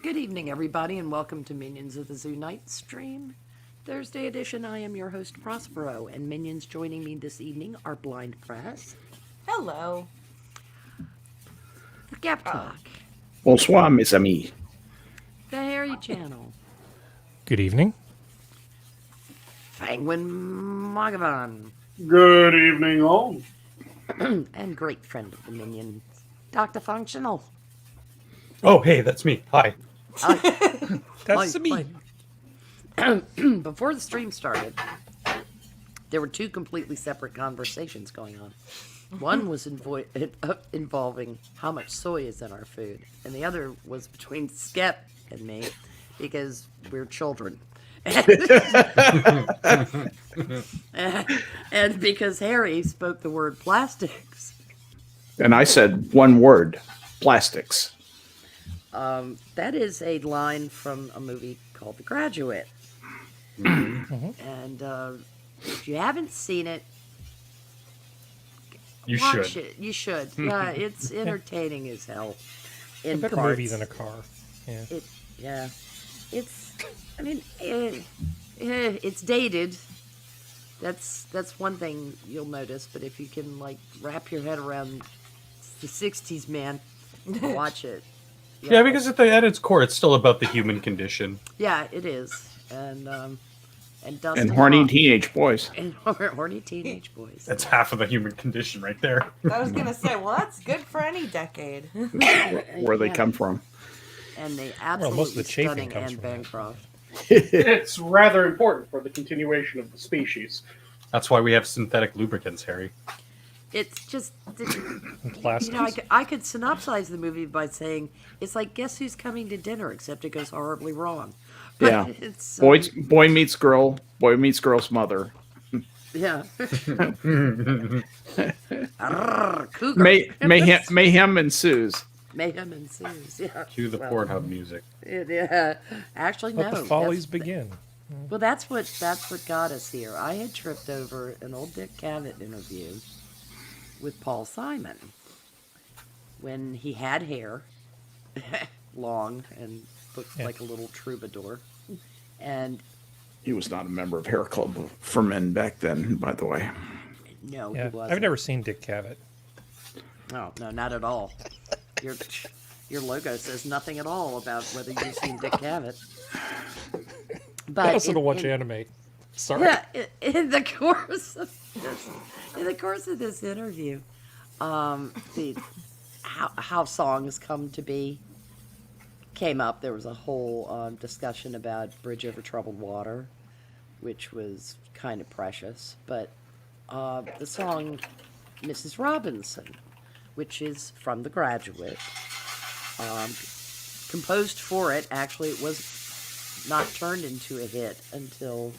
Good evening, everybody, and welcome to Minions of the Zoo Night stream. Thursday edition, I am your host, Prospero, and minions joining me this evening are Blind Press. Hello. The Gap Tock. Bonsoir, mes amis. The Harry Channel. Good evening. Sanguine Mathghamhain. Good evening, all. And great friend of the minions, DrFunctional. Oh, hey, that's me. Hi. That's me. Before the stream started, there were two completely separate conversations going on. One was involving how much soy is in our food, and the other was between Skep and me, because we're children. And because Harry spoke the word plastics. And I said one word, plastics. That is a line from a movie called The Graduate. And if you haven't seen it, watch should. it. You should. Yeah, it's entertaining as hell. In A better parts. movie than a car. Yeah. It's dated. That's one thing you'll notice. But if you can wrap your head around the '60s, man, watch it. Yeah, because at its core, it's still about the human condition. Yeah, it is. And Dustin And horny Hoffman. teenage boys. And horny teenage boys. That's half of the human condition right there. I was going to say, well, that's good for any decade. Where they come from. And they most absolutely of the chafing stunning comes Anne from that. Bancroft. It's rather important for the continuation of the species. That's why we have synthetic lubricants, Harry. It's just, Plastics. I could synopsize the movie by saying it's like Guess Who's Coming to Dinner, except it goes horribly wrong. But Yeah. it's Boy meets girl. Boy meets girl's mother. yeah. Arrgh, cougar. Mayhem ensues. Mayhem ensues. Yeah. Cue the Pornhub music. Actually, no. Let the follies begin. Well, that's what got us here. I had tripped over an old Dick Cavett interview with Paul Simon when he had hair, long and looked like a little troubadour, and He was not a member of Hair Club for Men back then, by the way. no, Yeah. he wasn't. I've never seen Dick Cavett. No, not at all. Your logo says nothing at all about whether you've seen Dick Cavett. But I also don't watch anime. Sorry. Yeah, in the course of this interview, how songs come to be came up. There was a whole discussion about Bridge Over Troubled Water, which was kind of precious. But the song Mrs. Robinson, which is from The Graduate, composed for it. Actually, it was not turned into a hit until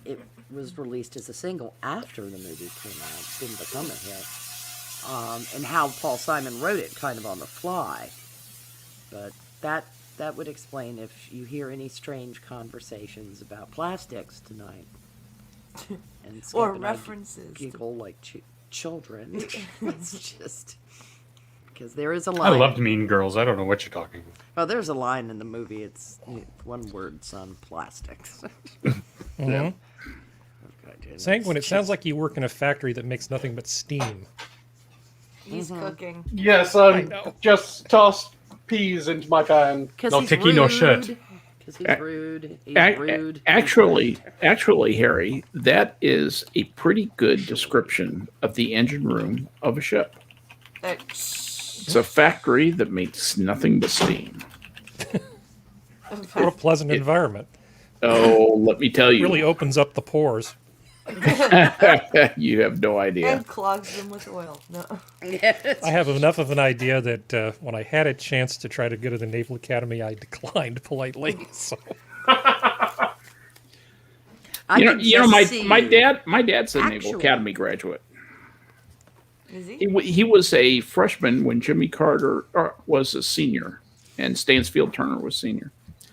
it was released as a single after the movie came out. It didn't become a hit. And how Paul Simon wrote it kind of on the fly. But that would explain if you hear any strange conversations about plastics tonight. And Skep Or and I references. giggle like children. It's just because there is a I line. loved Mean Girls. I don't know what you're talking about. Well, there's a line in the movie. It's one word, son, plastics. Mhm. Okay, Sanguine, it sounds like you work in a factory that makes nothing but steam. He's cooking. Yes, know. just tossed peas into my pan. No ticky, no shit. Because he's rude. He's rude. Actually, Harry, that is a pretty good description of the engine room of a ship. It's a factory that makes nothing but steam. What a pleasant environment. Oh, let me tell you. Really opens up the pores. You have no idea. And clogs them with oil. No. I have enough of an idea that when I had a chance to try to go to the Naval Academy, I declined politely. So. My dad's a Naval Academy graduate. Is he? He was a freshman when Jimmy Carter was a senior, and Stansfield Turner was senior.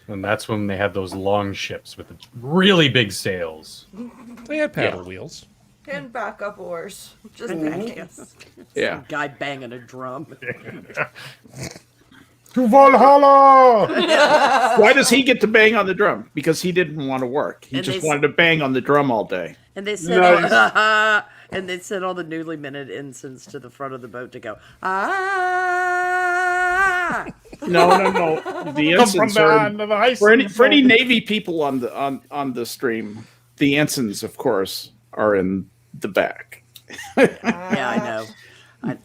And that's when they had those long ships with the really big sails. They had paddle wheels. And backup oars. Just in case. Yeah. Guy banging a drum. To Valhalla! Why does he get to bang on the drum? Because he didn't want to work. He And just they- wanted to bang on the drum all day. And they sent Nice. and they sent all the newly minted ensigns to the front of the boat to go, ah. No. The Come from ensigns are behind the ice. for any Navy people on the stream. The ensigns, of course, are in the back. Yeah, I know.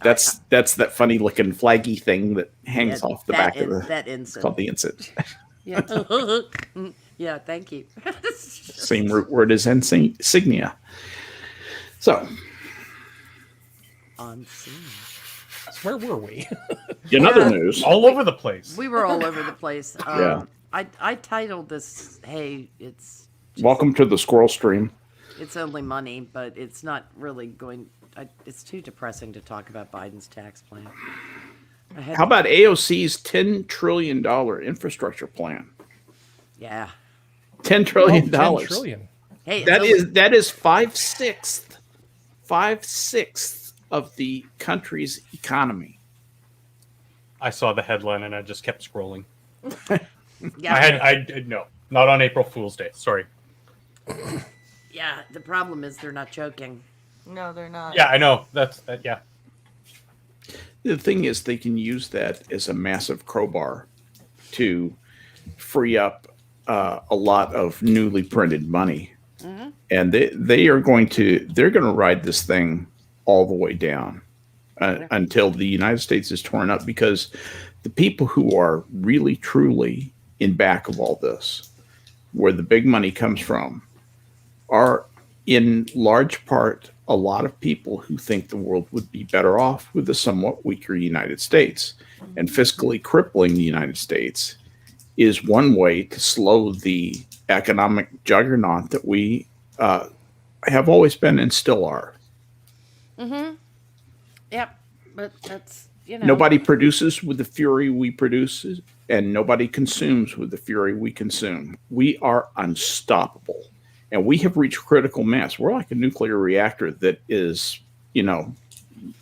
That's that funny looking flaggy thing that hangs off the back of the. that It's ensign. called the ensign. Yeah. Yeah, thank you. Same root word as insignia. So, On scene. Where were we? in other news, All over the place. We were all over the place. Yeah. I titled this, hey, it's welcome to the squirrel stream. it's only money, but it's not really going. It's too depressing to talk about Biden's tax plan. How about AOC's $10 trillion infrastructure plan? Yeah. $10 trillion. 10 trillion. Hey, That it's is 5/6 of the country's economy. I saw the headline and I just kept scrolling. yeah, I no, not on April Fool's Day. Sorry. yeah. The problem is they're not joking. No, they're not. Yeah, I know. That's that. Yeah. The thing is, they can use that as a massive crowbar to free up a lot of newly printed money, and they're going to ride this thing all the way down until the United States is torn up, because the people who are really truly in back of all this, where the big money comes from, are in large part a lot of people who think the world would be better off with a somewhat weaker United States. And fiscally crippling the United States is one way to slow the economic juggernaut that we have always been and still are. Yep, but that's know. Nobody produces with the fury we produce, and nobody consumes with the fury we consume. We are unstoppable, and we have reached critical mass. We're like a nuclear reactor that is,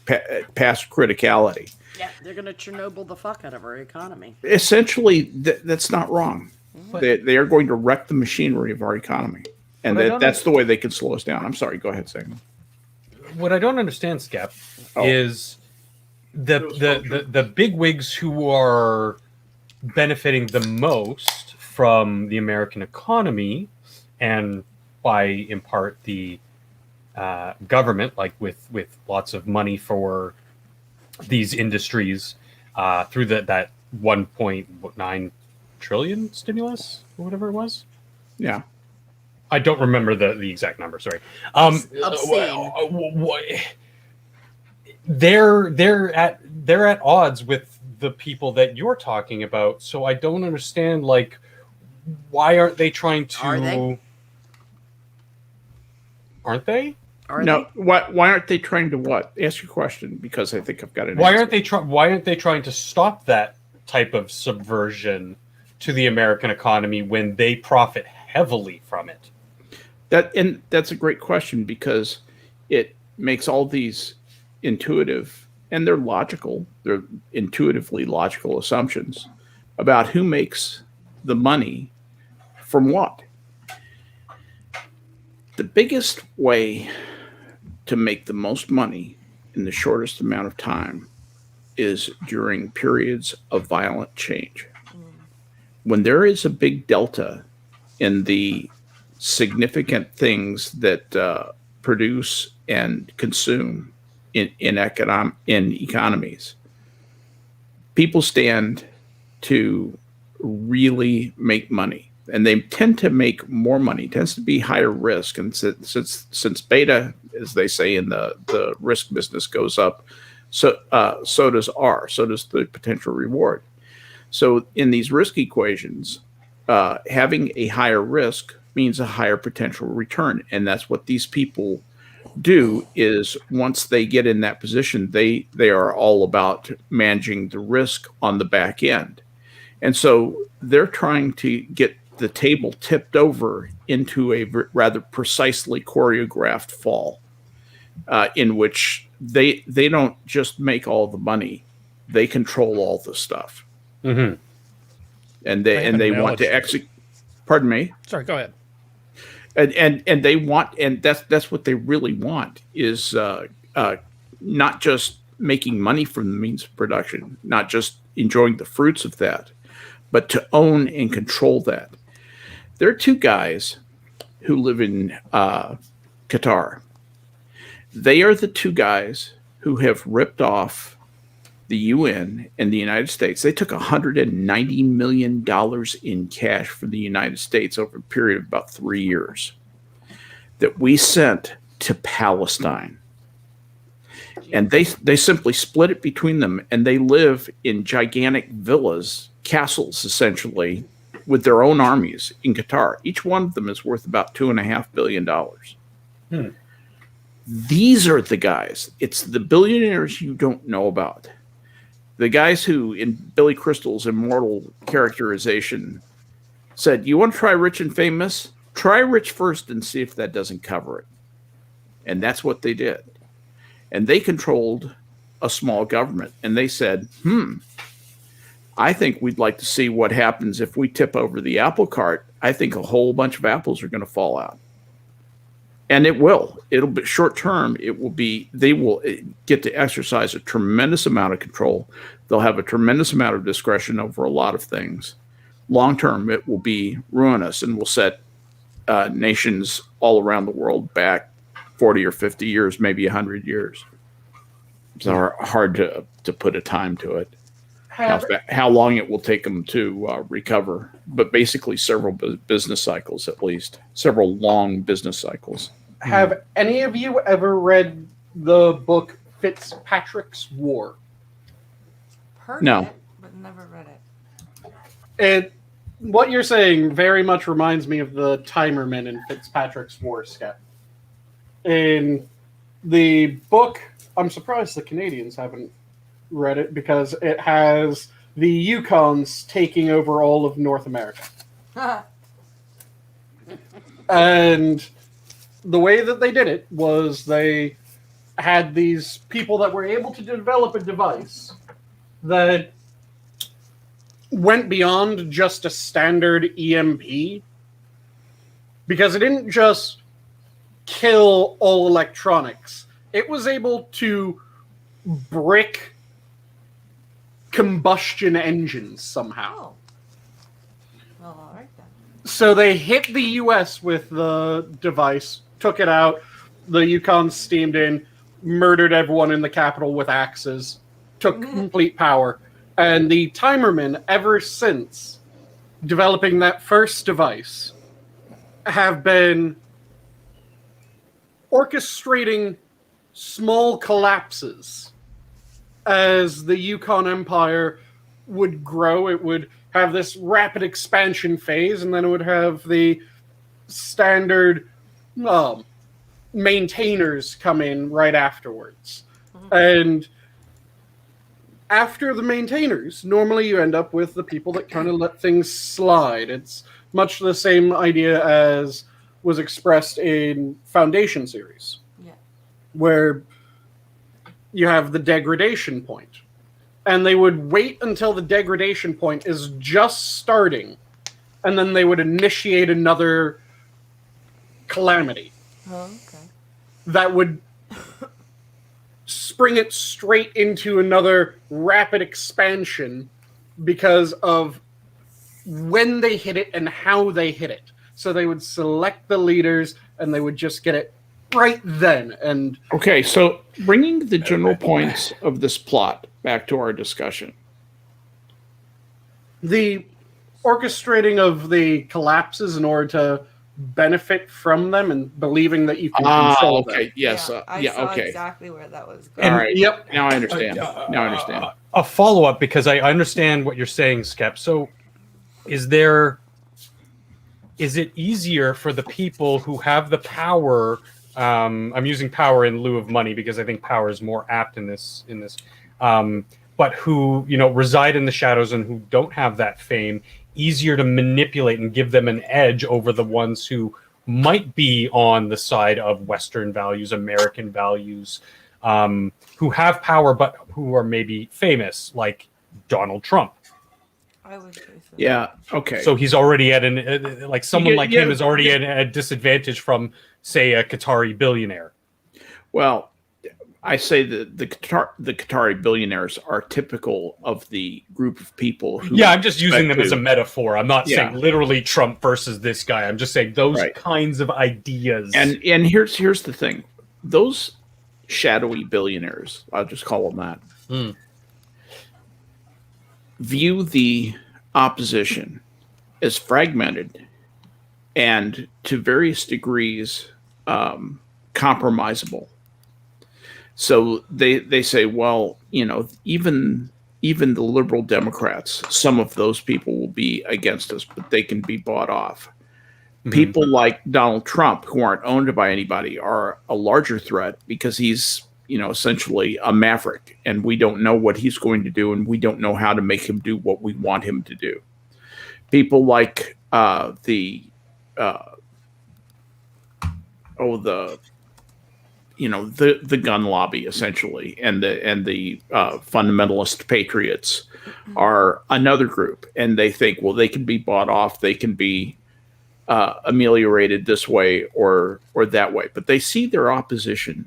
past criticality. Yeah, they're gonna Chernobyl the fuck out of our economy. Essentially, that's not wrong. They are going to wreck the machinery of our economy, and that's the way they can slow us down. I'm sorry. Go ahead, Sanguine. What I don't understand, Skep, is the bigwigs who are benefiting the most from the American economy, and by in part the government, like with lots of money for these industries through that 1.9 trillion stimulus or whatever it was. Yeah. I don't remember the exact number. Sorry. Obscene. They're at odds with the people that you're talking about. So I don't understand. Like, why aren't they trying to? Are they? Aren't they? No. Why aren't they trying to what? Ask your question, because I think I've got it. Why aren't they trying to stop that type of subversion to the American economy when they profit heavily from it? That's a great question, because it makes all these intuitive, and they're logical, they're intuitively logical assumptions about who makes the money from what. The biggest way to make the most money in the shortest amount of time is during periods of violent change. When there is a big delta in the significant things that produce and consume in economies, people stand to really make money, and they tend to make more money. It tends to be higher risk, and since beta, as they say in the risk business, goes up, so does R, so does the potential reward. So in these risk equations, having a higher risk means a higher potential return. And that's what these people do, is once they get in that position, they are all about managing the risk on the back end. And so they're trying to get the table tipped over into a rather precisely choreographed fall, in which they don't just make all the money, they control all the stuff. Mm-hmm. And I have they an want to analogy. execute. Pardon me. Sorry, go ahead. And they want, and that's what they really want is not just making money from the means of production, not just enjoying the fruits of that, but to own and control that. There are two guys who live in Qatar. They are the two guys who have ripped off the UN and the United States. They took $190 million in cash from the United States over a period of about 3 years that we sent to Palestine. And they simply split it between them, and they live in gigantic villas, castles, essentially, with their own armies in Qatar. Each one of them is worth about $2.5 billion. These are the guys. It's the billionaires you don't know about. The guys who, in Billy Crystal's immortal characterization, said, "You want to try rich and famous? Try rich first and see if that doesn't cover it." And that's what they did. And they controlled a small government. And they said, I think we'd like to see what happens if we tip over the apple cart. I think a whole bunch of apples are going to fall out. And it will. It'll be short term. It will be, they will get to exercise a tremendous amount of control. They'll have a tremendous amount of discretion over a lot of things. Long term, it will be ruinous and will set nations all around the world back 40 or 50 years, maybe 100 years. It's hard to put a time to it. How long it will take them to recover, but basically several business cycles, at least several long business cycles. Have any of you ever read the book Fitzpatricks War? Heard No. it, but never read it. And what you're saying very much reminds me of the Timerman in Fitzpatrick's War, Skep. In the book, I'm surprised the Canadians haven't read it because it has the Yukons taking over all of North America. And the way that they did it was they had these people that were able to develop a device that went beyond just a standard EMP, because it didn't just kill all electronics. It was able to brick combustion engines somehow. Oh. Well, all right then. So they hit the US with the device, took it out, the Yukon steamed in, murdered everyone in the capital with axes, took complete power. And the Timermen, ever since developing that first device, have been orchestrating small collapses as the Yukon Empire would grow. It would have this rapid expansion phase, and then it would have the standard maintainers come in right afterwards. And after the maintainers, normally you end up with the people that kind of let things slide. It's much the same idea as was expressed in Foundation series, where you have the degradation point. And they would wait until the degradation point is just starting, and then they would initiate another calamity. Oh, okay. That would spring it straight into another rapid expansion because of when they hit it and how they hit it. So they would select the leaders, and they would just get it right then. And Okay, so bringing the general points of this plot back to our discussion. the orchestrating of the collapses in order to benefit from them and believing that you can control okay, them. yes, I saw okay. exactly where that was going. All right, Yep. now I understand. Now I understand. A follow-up, because I understand what you're saying, Skep. So is it easier for the people who have the power? I'm using power in lieu of money because I think power is more apt in this. But who reside in the shadows and who don't have that fame, easier to manipulate and give them an edge over the ones who might be on the side of Western values, American values, who have power but who are maybe famous, like Donald Trump. I would say so. Yeah. Okay. So he's already at an like someone like him Yeah. is already at a disadvantage from, say, a Qatari billionaire. Well, I say that the Qatari billionaires are typical of the group of people who. Yeah, I'm just using them as a metaphor. I'm not saying Yeah. literally Trump versus this guy. I'm just saying those Right. kinds of ideas. And here's the thing: those shadowy billionaires, I'll just call them that, view the opposition as fragmented and to various degrees compromisable. So they say, well, even the liberal Democrats, some of those people will be against us, but they can be bought off. Mm-hmm. People like Donald Trump, who aren't owned by anybody, are a larger threat because he's, essentially a maverick, and we don't know what he's going to do, and we don't know how to make him do what we want him to do. People like the gun lobby, essentially, and the fundamentalist patriots are another group, and they think, well, they can be bought off, they can be ameliorated this way or that way, but they see their opposition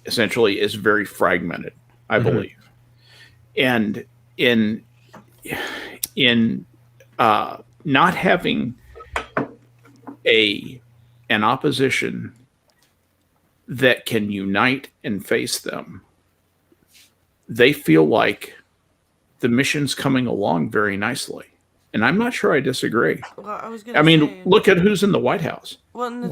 essentially as very fragmented, I believe, and in not having an opposition that can unite and face them, they feel like the mission's coming along very nicely. And I'm not sure I disagree. Well, look at who's in the White House. Well, and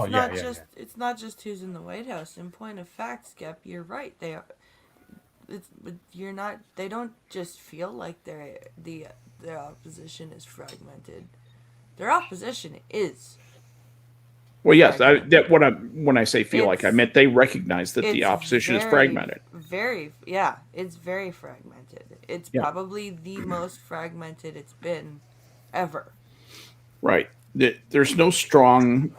it's not just who's in the White House. In point of fact, Skep, you're right. They don't just feel like their opposition is fragmented. Their opposition is. Well, yes, when I say feel like, I meant they recognize that the opposition is fragmented. It's very fragmented. It's probably the most fragmented it's been ever. Right. There's no strong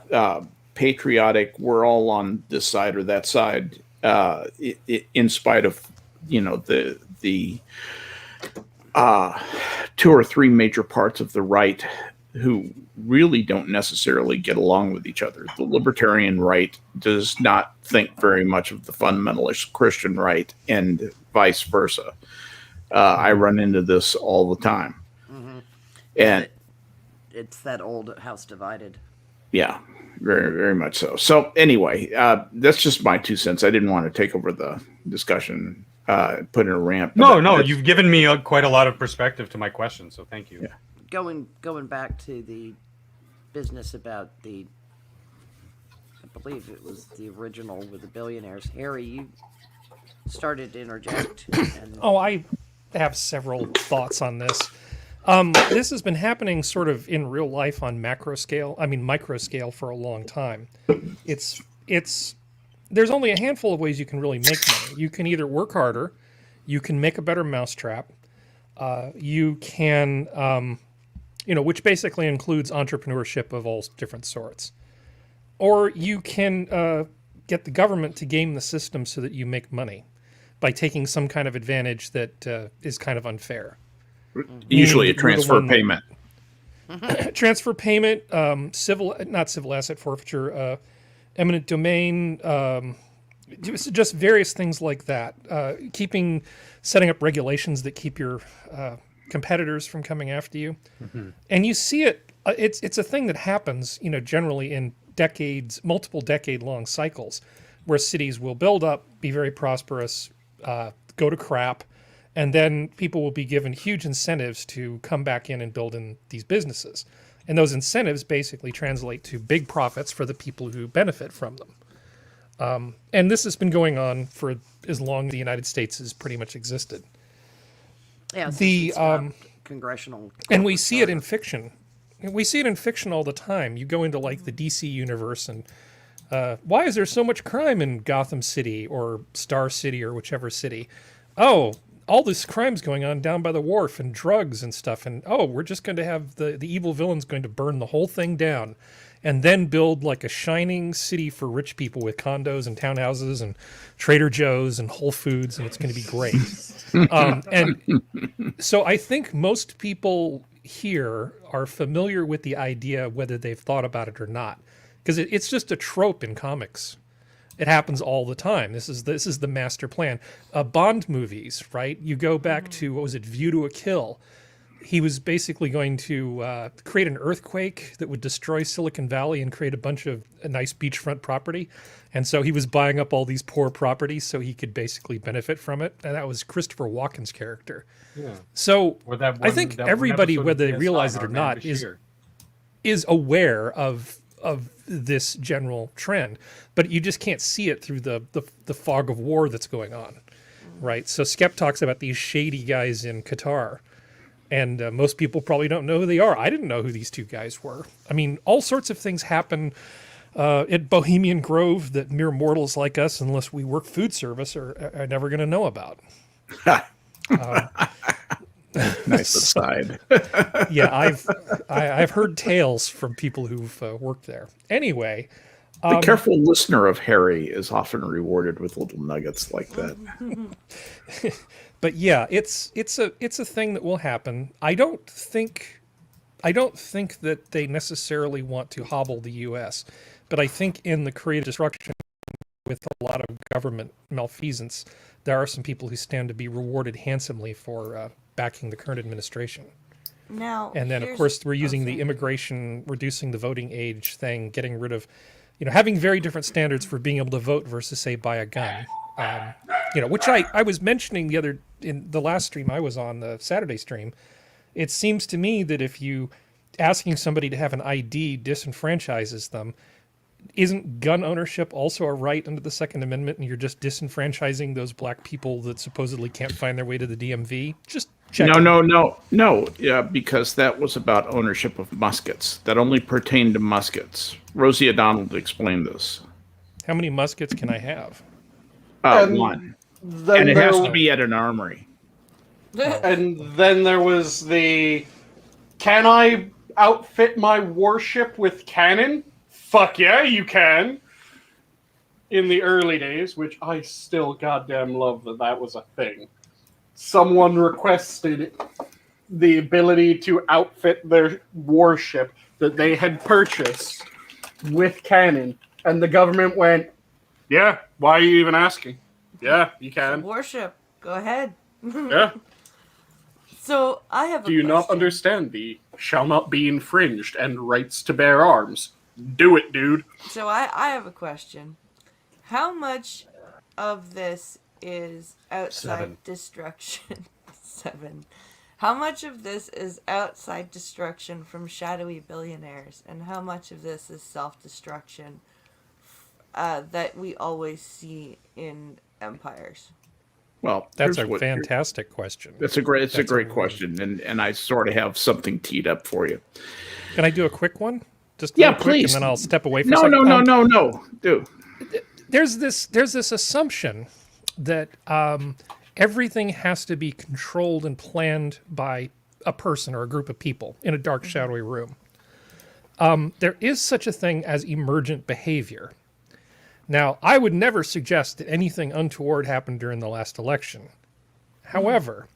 patriotic, we're all on this side or that side, in spite of, the two or three major parts of the right who really don't necessarily get along with each other. The libertarian right does not think very much of the fundamentalist Christian right, and vice versa. I run into this all the time. Mm-hmm. And it's that old house divided. Yeah, very, very much so. So anyway, that's just my 2 cents. I didn't want to take over the discussion, put in a rant. No, you've given me quite a lot of perspective to my question, so thank you. Yeah. Going back to the business about I believe it was the original with the billionaires. Harry, you started to interject. I have several thoughts on this. This has been happening sort of in real life on micro scale for a long time. There's only a handful of ways you can really make money. You can either work harder, you can make a better mousetrap, you can, which basically includes entrepreneurship of all different sorts. Or you can get the government to game the system so that you make money by taking some kind of advantage that is kind of unfair. Usually a transfer payment. Transfer payment, not civil asset forfeiture, eminent domain, just various things like that. Setting up regulations that keep your competitors from coming after you. Mm-hmm. And you see it, it's a thing that happens, generally in multiple decade-long cycles, where cities will build up, be very prosperous, go to crap, and then people will be given huge incentives to come back in and build in these businesses. And those incentives basically translate to big profits for the people who benefit from them. And this has been going on for as long as the United States has pretty much existed. Yeah, congressional. And we see it in fiction. We see it in fiction all the time. You go into like the DC universe and why is there so much crime in Gotham City or Star City or whichever city? Oh, all this crime's going on down by the wharf and drugs and stuff. And we're just going to have the evil villain's going to burn the whole thing down. and then build like a shining city for rich people with condos and townhouses and Trader Joe's and Whole Foods, and it's going to be great. And so I think most people here are familiar with the idea, whether they've thought about it or not, because it's just a trope in comics. It happens all the time. This is the master plan. Bond movies, right? You go back to, what was it, View to a Kill. He was basically going to create an earthquake that would destroy Silicon Valley and create a bunch of a nice beachfront property. And so he was buying up all these poor properties so he could basically benefit from it. And that was Christopher Walken's character. Yeah. So I think everybody, whether they realize it or not, is aware of this general trend, but you just can't see it through the fog of war that's going on, right? So Skep talks about these shady guys in Qatar, and most people probably don't know who they are. I didn't know who these two guys were. I mean, all sorts of things happen at Bohemian Grove that mere mortals like us, unless we work food service, are never going to know about. Nice aside. Yeah, I've heard tales from people who've worked there. Anyway, the careful listener of Harry is often rewarded with little nuggets like that. But yeah, it's a thing that will happen. I don't think that they necessarily want to hobble the U.S., but I think in the creative destruction with a lot of government malfeasance, there are some people who stand to be rewarded handsomely for backing the current administration. Now, and then, of course, we're using the immigration, reducing the voting age thing, getting rid of, having very different standards for being able to vote versus, say, buy a gun. Which I was mentioning in the last stream I was on, the Saturday stream. It seems to me that if you asking somebody to have an ID disenfranchises them, isn't gun ownership also a right under the Second Amendment, and you're just disenfranchising those black people that supposedly can't find their way to the DMV? Just check. No. Yeah, because that was about ownership of muskets. That only pertained to muskets. Rosie O'Donnell explained this. How many muskets can I have? One. And it has to be at an armory. And then there was can I outfit my warship with cannon? Fuck yeah, you can. In the early days, which I still goddamn love that was a thing. Someone requested the ability to outfit their warship that they had purchased with cannon, and the government went, yeah, why are you even asking? Yeah, you can. Warship, go ahead. Yeah. So I have a Do you question. not understand the shall not be infringed and rights to bear arms? Do it, dude. So I have a question. How much of this is outside destruction? 7. How much of this is outside destruction from shadowy billionaires, and how much of this is self-destruction that we always see in empires? Well, that's a fantastic question. It's a great question, and I sort of have something teed up for you. Can I do a quick one? Just yeah, quick, please. And then I'll step away for a second. No. Do. There's this assumption that everything has to be controlled and planned by a person or a group of people in a dark, shadowy room. There is such a thing as emergent behavior. Now, I would never suggest that anything untoward happened during the last election. However,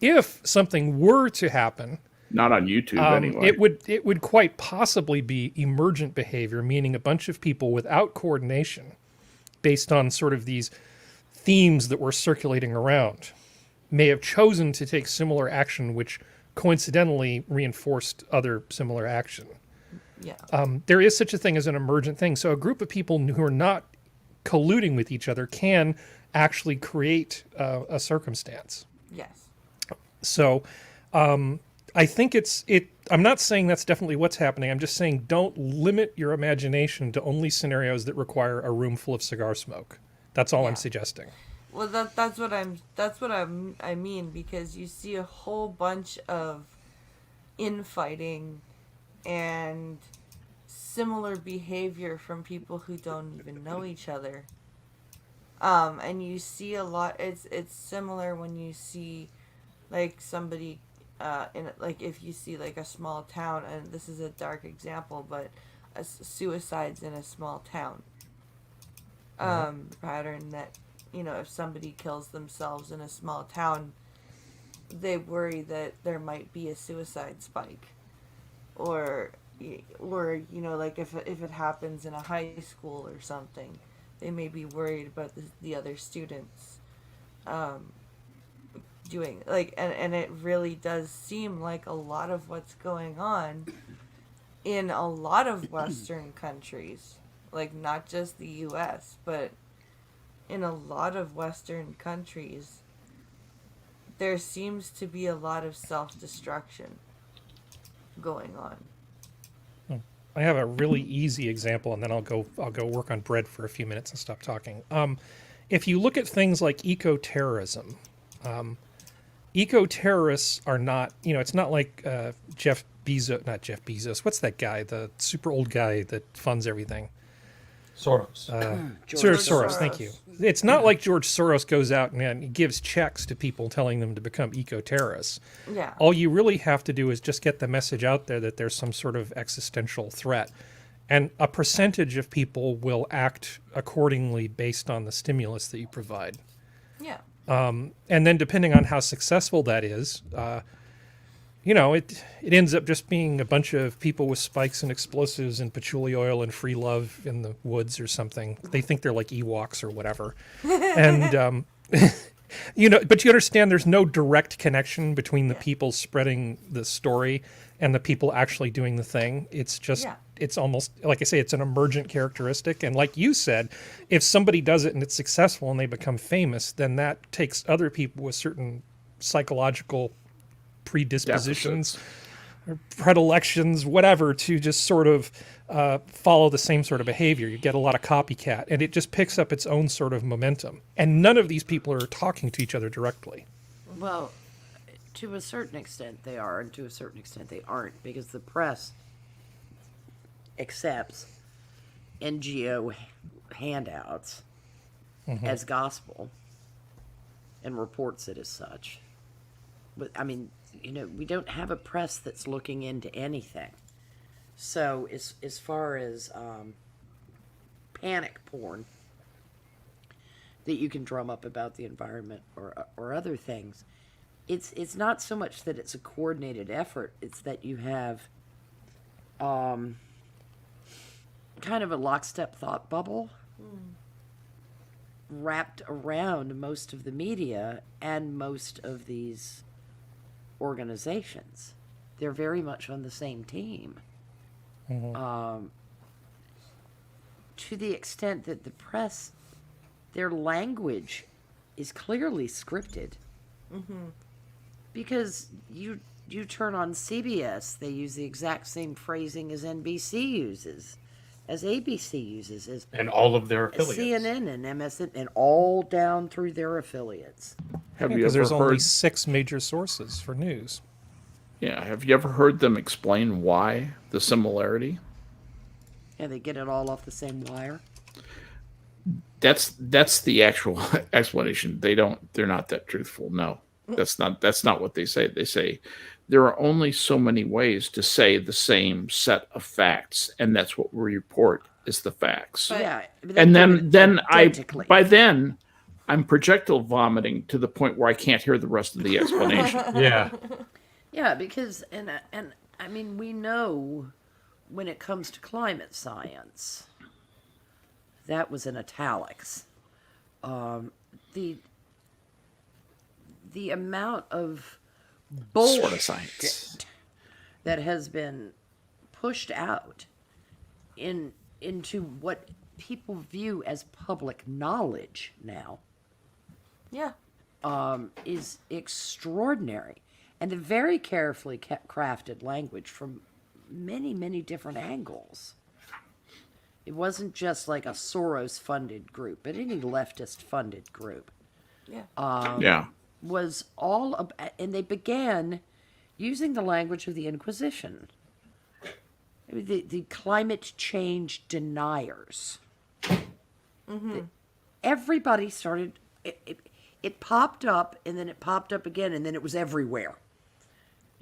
if something were to happen, not on YouTube anyway, it would quite possibly be emergent behavior, meaning a bunch of people without coordination, based on sort of these themes that were circulating around, may have chosen to take similar action, which coincidentally reinforced other similar action. Yeah. There is such a thing as an emergent thing. So a group of people who are not colluding with each other can actually create a circumstance. Yes. So I think I'm not saying that's definitely what's happening. I'm just saying don't limit your imagination to only scenarios that require a room full of cigar smoke. That's all I'm suggesting. Well, that's what I mean, because you see a whole bunch of infighting and similar behavior from people who don't even know each other. And you see a lot. It's similar when you see like somebody if you see like a small town, and this is a dark example, but suicides in a small town. Pattern that, if somebody kills themselves in a small town, they worry that there might be a suicide spike, or like if it happens in a high school or something, they may be worried about the other students doing, like, and it really does seem like a lot of what's going on in a lot of Western countries, like not just the U.S., but in a lot of Western countries, there seems to be a lot of self-destruction going on. I have a really easy example, and then I'll go work on bread for a few minutes and stop talking. If you look at things like ecoterrorism, eco-terrorists are not, it's not like not Jeff Bezos. What's that guy? The super old guy that funds everything. Soros. George Soros. Thank you. It's not like George Soros goes out and he gives checks to people telling them to become eco-terrorists. Yeah. All you really have to do is just get the message out there that there's some sort of existential threat. And a percentage of people will act accordingly based on the stimulus that you provide. Yeah. And then depending on how successful that is, it ends up just being a bunch of people with spikes and explosives and patchouli oil and free love in the woods or something. They think they're like Ewoks or whatever. And, but you understand there's no direct connection between the people spreading the story and the people actually doing the thing. It's just, it's almost, like I say, it's an emergent characteristic. And like you said, if somebody does it and it's successful and they become famous, then that takes other people with certain psychological predispositions or predilections, whatever, to just sort of follow the same sort of behavior. You get a lot of copycat, and it just picks up its own sort of momentum. And none of these people are talking to each other directly. Well, to a certain extent they are, and to a certain extent they aren't, because the press accepts NGO handouts as gospel and reports it as such. But, I mean, we don't have a press that's looking into anything. So as far as panic porn that you can drum up about the environment or other things, it's not so much that it's a coordinated effort, it's that you have kind of a lockstep thought bubble wrapped around most of the media and most of these organizations. They're very much on the same team. To the extent that the press, their language is clearly scripted. Because you turn on CBS, they use the exact same phrasing as NBC uses, as ABC uses, and all of their affiliates. CNN and MSN, and all down through their affiliates. Have you Because ever there's only heard? 6 major sources for news. Yeah, have you ever heard them explain why the similarity? Yeah, they get it all off the same wire. That's the actual explanation. They're not that truthful. No. That's not what they say. They say there are only so many ways to say the same set of facts, and that's what we report is the facts. But, Yeah, but And they do it then identically. by then I'm projectile vomiting to the point where I can't hear the rest of the explanation. Yeah. Yeah, because and I mean, we know when it comes to climate science, that was in italics. The amount of bullshit Sort of science. that has been pushed out into what people view as public knowledge now Yeah. is extraordinary. And the very carefully crafted language from many, many different angles. It wasn't just like a Soros-funded group, but any leftist-funded group. Yeah. Yeah. Was all and they began using the language of the Inquisition. The climate change deniers. Everybody started. It popped up, and then it popped up again, and then it was everywhere.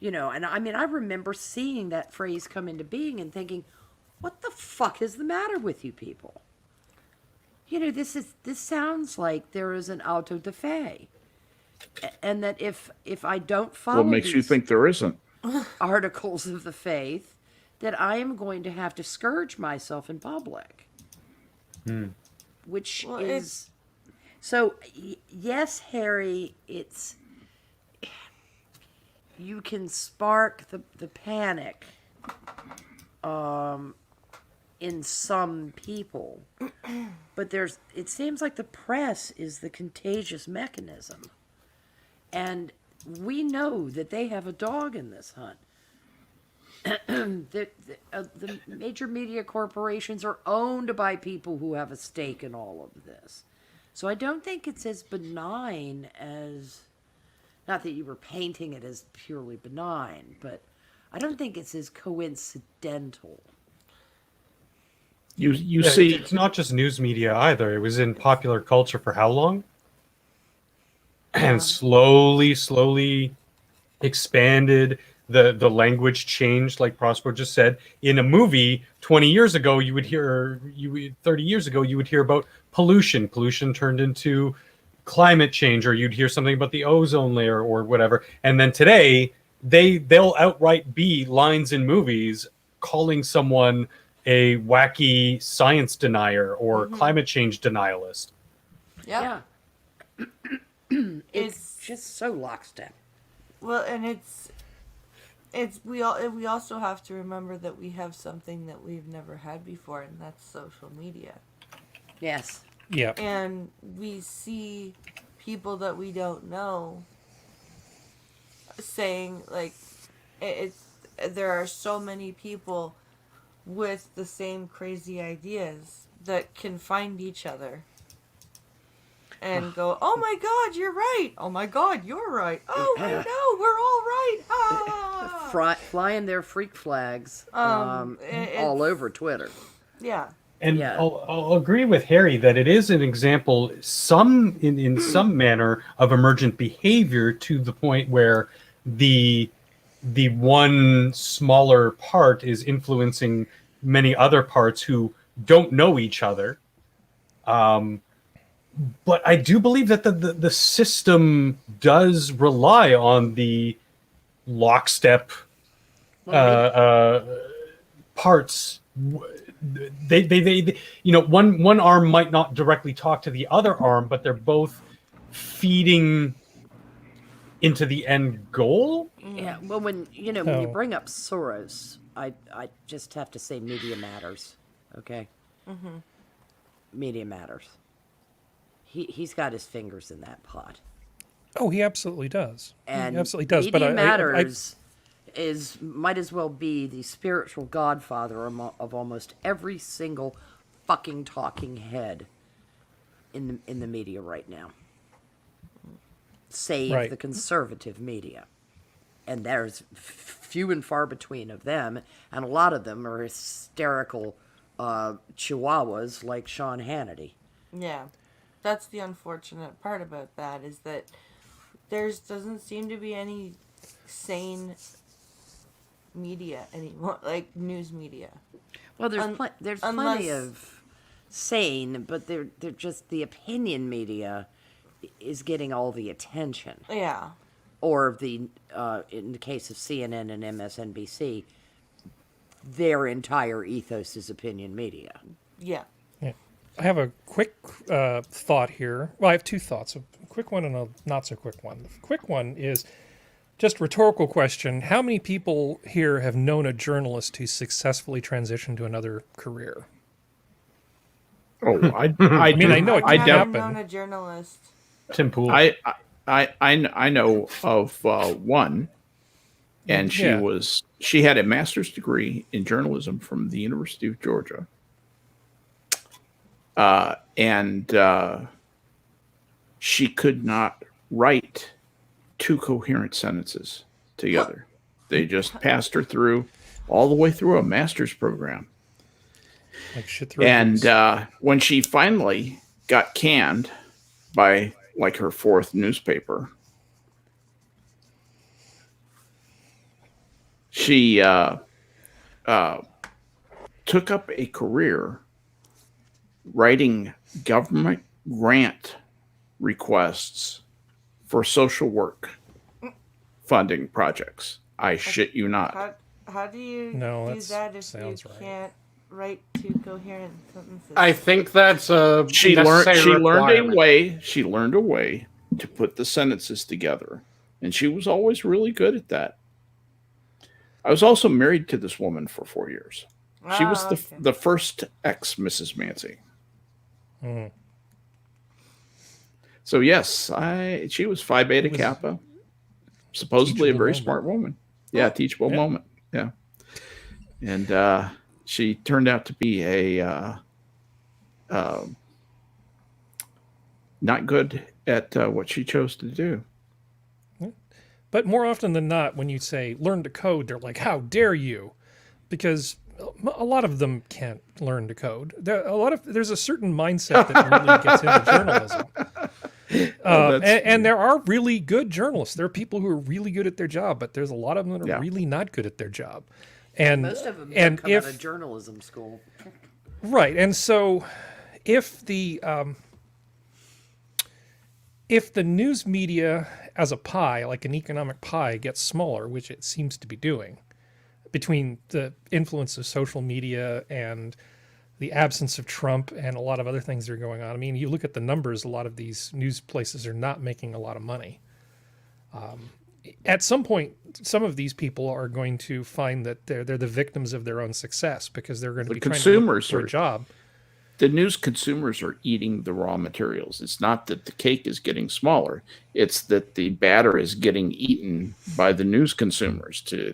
And I mean, I remember seeing that phrase come into being and thinking, what the fuck is the matter with you people? You know, this sounds like there is an auto da fe, and that if I don't follow What makes you think there isn't? articles of the faith, that I am going to have to scourge myself in public. Which is so. Yes, Harry, it's you can spark the panic in some people, but it seems like the press is the contagious mechanism, and we know that they have a dog in this hunt. The major media corporations are owned by people who have a stake in all of this. So I don't think it's as benign as, not that you were painting it as purely benign, but I don't think it's as coincidental. You see, it's not just news media either. It was in popular culture for how long? And slowly expanded. The language changed, like Prospero just said. In a movie 20 years ago, 30 years ago, you would hear about pollution. Pollution turned into climate change, or you'd hear something about the ozone layer or whatever. And then today, they'll outright be lines in movies calling someone a wacky science denier or climate change denialist. Yeah. It's just so lockstep. Well, and we also have to remember that we have something that we've never had before, and that's social media. Yes. Yeah. And we see people that we don't know saying, like, there are so many people with the same crazy ideas that can find each other and go, oh my god, you're right. Oh my god, you're right. Oh, I know, we're all right. Ah. Flying their freak flags all over Twitter. Yeah. And I'll agree with Harry that it is an example, in some manner, of emergent behavior, to the point where the one smaller part is influencing many other parts who don't know each other. But I do believe that the system does rely on the lockstep parts. They one arm might not directly talk to the other arm, but they're both feeding into the end goal. Yeah. Well, when you bring up Soros, I just have to say media matters. Okay. Media matters. He's got his fingers in that pot. Oh, he absolutely does. And he absolutely does. Media But matters might as well be the spiritual godfather of almost every single fucking talking head in the media right now. Save the conservative media. And there's few and far between of them, and a lot of them are hysterical chihuahuas like Sean Hannity. Yeah. That's the unfortunate part about that, is that there doesn't seem to be any sane media anymore, like news media. Well, there's plenty of sane, but they're just, the opinion media is getting all the attention. Yeah. Or in the case of CNN and MSNBC, their entire ethos is opinion media. Yeah. I have a quick thought here. Well, I have two thoughts, a quick one and a not so quick one. The quick one is just a rhetorical question. How many people here have known a journalist who successfully transitioned to another career? Oh, I mean, I know it can I've happen. known a journalist. Tim Pool. I know of one, and she had a master's degree in journalism from the University of Georgia. And she could not write two coherent sentences together. They just passed her through all the way through a master's program. Like shit through. And when she finally got canned by like her fourth newspaper, she took up a career writing government grant requests for social work funding projects. I shit you not. How do you do that if you can't write two coherent sentences? I think that's a She learned requirement. she learned a way to put the sentences together, and she was always really good at that. I was also married to this woman for 4 years. She was the first ex Mrs. Mancy. Mm. So yes, she was Phi Beta Kappa, supposedly a very smart woman. Yeah, teachable moment. Yeah, and she turned out to be a not good at what she chose to do. But more often than not, when you say learn to code, they're like, "How dare you?" Because a lot of them can't learn to code. There's a certain mindset that really gets into journalism. And there are really good journalists. There are people who are really good at their job, but there's a lot of them that are really not good at their job. And most of them don't come out of journalism school. Right. And so if the news media as a pie, like an economic pie, gets smaller, which it seems to be doing, between the influence of social media and the absence of Trump and a lot of other things that are going on. I mean, you look at the numbers, a lot of these news places are not making a lot of money. At some point, some of these people are going to find that they're the victims of their own success because they're going to be trying to look for a job. The news consumers are eating the raw materials. It's not that the cake is getting smaller. It's that the batter is getting eaten by the news consumers, to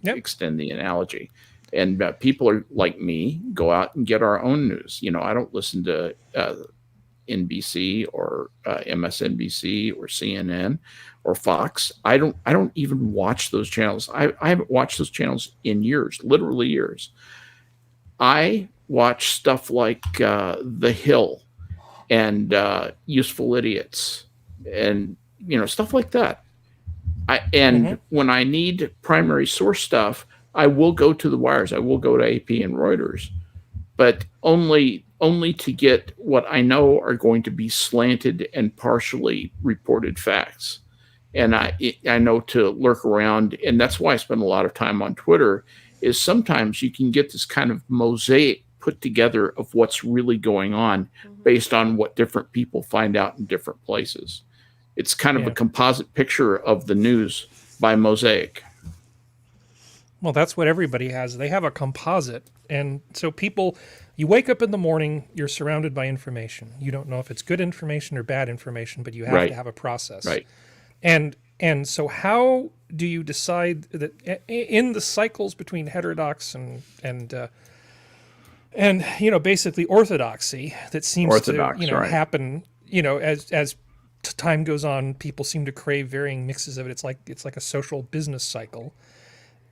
extend the analogy. And people are like me, go out and get our own news. You know, I don't listen to NBC or MSNBC or CNN or Fox. I don't even watch those channels. I haven't watched those channels in years, literally years. I watch stuff like The Hill and Useful Idiots and stuff like that. When I need primary source stuff, I will go to the wires. I will go to AP and Reuters, but only to get what I know are going to be slanted and partially reported facts. And I know to lurk around, and that's why I spend a lot of time on Twitter, is sometimes you can get this kind of mosaic put together of what's really going on based on what different people find out in different places. It's kind of a composite picture of the news by mosaic. Well, that's what everybody has. They have a composite. And so you wake up in the morning, you're surrounded by information. You don't know if it's good information or bad information, but you have to have a process. Right. And so how do you decide that in the cycles between heterodox and basically orthodoxy that seems to happen, as time goes on, people seem to crave varying mixes of it. It's like a social business cycle.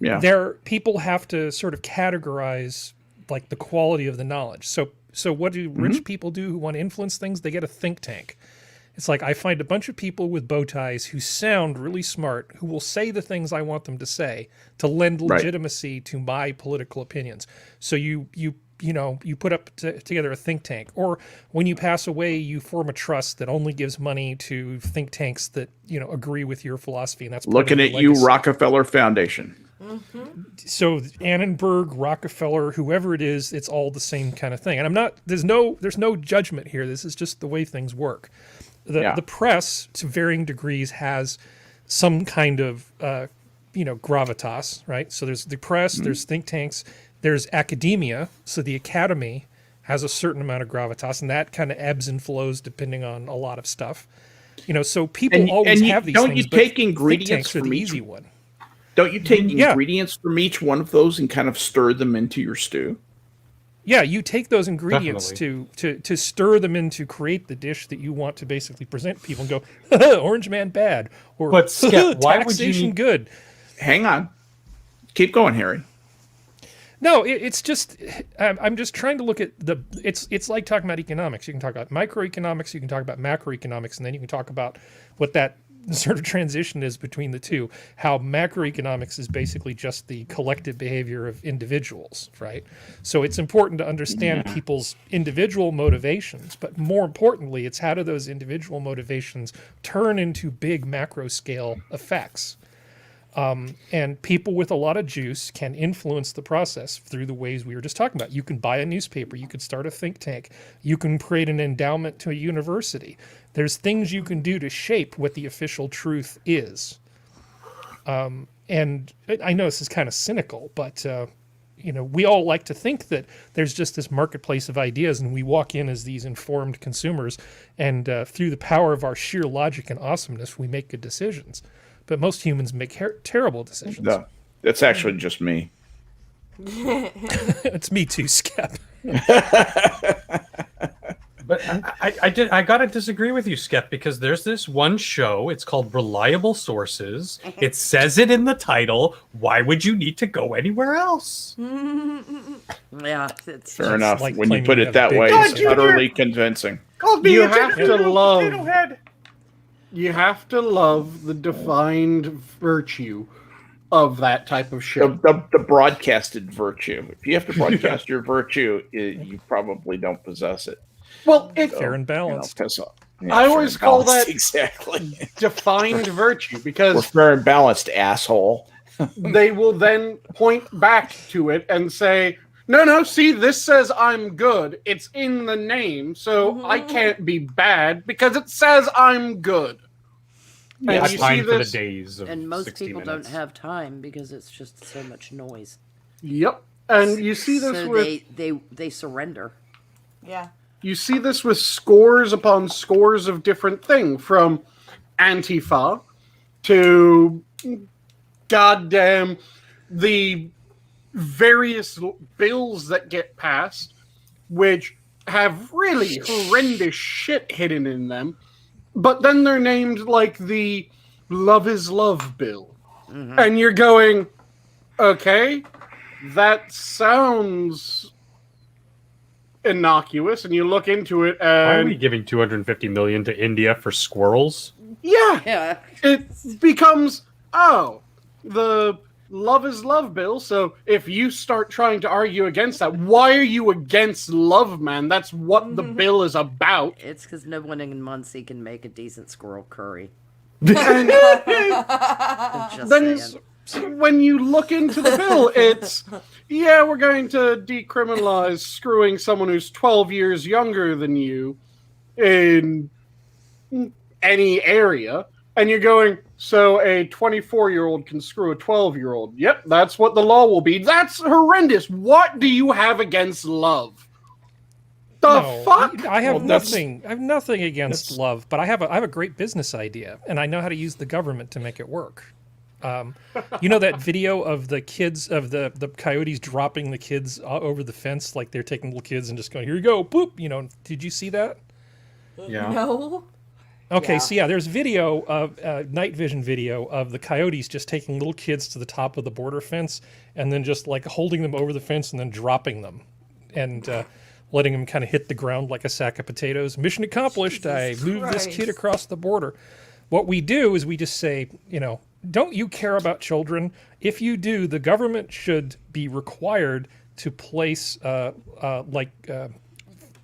Yeah. People have to sort of categorize like the quality of the knowledge. So what do rich people do who want to influence things? They get a think tank. It's like I find a bunch of people with bow ties who sound really smart, who will say the things I want them to say to lend legitimacy to my political opinions. So you put up together a think tank, or when you pass away, you form a trust that only gives money to think tanks that agree with your philosophy, and that's looking at you, Rockefeller Foundation. Mm-hmm. So Annenberg, Rockefeller, whoever it is, it's all the same kind of thing. And there's no judgment here. This is just the way things work. The press, to varying degrees, has some kind of gravitas, right? So there's the press, there's think tanks, there's academia. So the academy has a certain amount of gravitas, and that kind of ebbs and flows depending on a lot of stuff. So people always have these things. Don't you take ingredients from the each easy one? Don't you take ingredients from each one of those and kind of stir them into your stew? Yeah, you take those ingredients to stir them in to create the dish that you want to basically present to people and go, Orange Man bad, or but Skep, why would taxation good. Hang on. Keep going, Harry. No, it's just I'm just trying to look at it's like talking about economics. You can talk about microeconomics, you can talk about macroeconomics, and then you can talk about what that sort of transition is between the two. How macroeconomics is basically just the collective behavior of individuals, right? So it's important to understand people's individual motivations, but more importantly, it's how do those individual motivations turn into big macro scale effects. And people with a lot of juice can influence the process through the ways we were just talking about. You can buy a newspaper. You can start a think tank. You can create an endowment to a university. There's things you can do to shape what the official truth is. And I know this is kind of cynical, but we all like to think that there's just this marketplace of ideas, and we walk in as these informed consumers, and through the power of our sheer logic and awesomeness, we make good decisions. But most humans make terrible decisions. No, that's actually just me. It's me too, Skep. But I gotta disagree with you, Skep, because there's this one show. It's called Reliable Sources. It says it in the title. Why would you need to go anywhere else? Yeah, it's Fair enough. like When you claiming put you it have that big way, God, it's utterly convincing. You have to love. You have to love the defined virtue of that type of show. The broadcasted virtue. If you have to broadcast your virtue, you probably don't possess it. Well, Fair and balanced. I always call that exactly defined virtue We're because fair and balanced, asshole. they will then point back to it and say, no, see, this says I'm good. It's in the name, so I can't be bad because it says I'm good. Yeah, And it's you fine see for the this, days of and most 60 people minutes. don't have time because it's just so much noise. Yep. And you see this So with they surrender. Yeah. you see this with scores upon scores of different things, from Antifa to goddamn the various bills that get passed, which have really horrendous shit hidden in them, but then they're named like the Love is Love bill. And you're going, okay, that sounds innocuous, and you look into it Why are and we giving $250 million to India for squirrels? Yeah. it becomes, the Love is Love bill. So if you start trying to argue against that, why are you against love, man? That's what the bill is about. It's because no one in Muncie can make a decent squirrel curry. And Just then saying. when you look into the bill, it's, we're going to decriminalize screwing someone who's 12 years younger than you in any area. And you're going, so a 24-year-old can screw a 12-year-old. Yep, that's what the law will be. That's horrendous. What do you have against love? Fuck? I have nothing. I have nothing against love, but I have a great business idea, and I know how to use the government to make it work. You know that video of the kids of the coyotes dropping the kids over the fence, like they're taking little kids and just going, "Here you go, boop." Did you see that? Yeah. No. Okay, Yeah. so there's video of night vision video of the coyotes just taking little kids to the top of the border fence and then just like holding them over the fence and then dropping them and letting them kind of hit the ground like a sack of potatoes. Mission accomplished. Jesus I moved this Christ. kid across the border. What we do is we just say, don't you care about children? If you do, the government should be required to place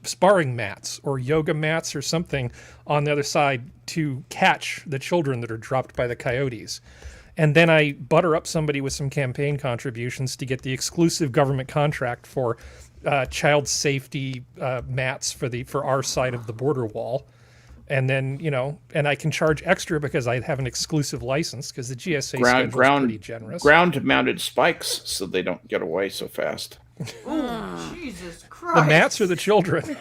sparring mats or yoga mats or something on the other side to catch the children that are dropped by the coyotes. And then I butter up somebody with some campaign contributions to get the exclusive government contract for child safety mats for our side of the border wall. And then, and I can charge extra because I have an exclusive license because the GSA schedule is pretty generous. Ground-mounted spikes so they don't get away so fast. Jesus Christ. The mats or the children?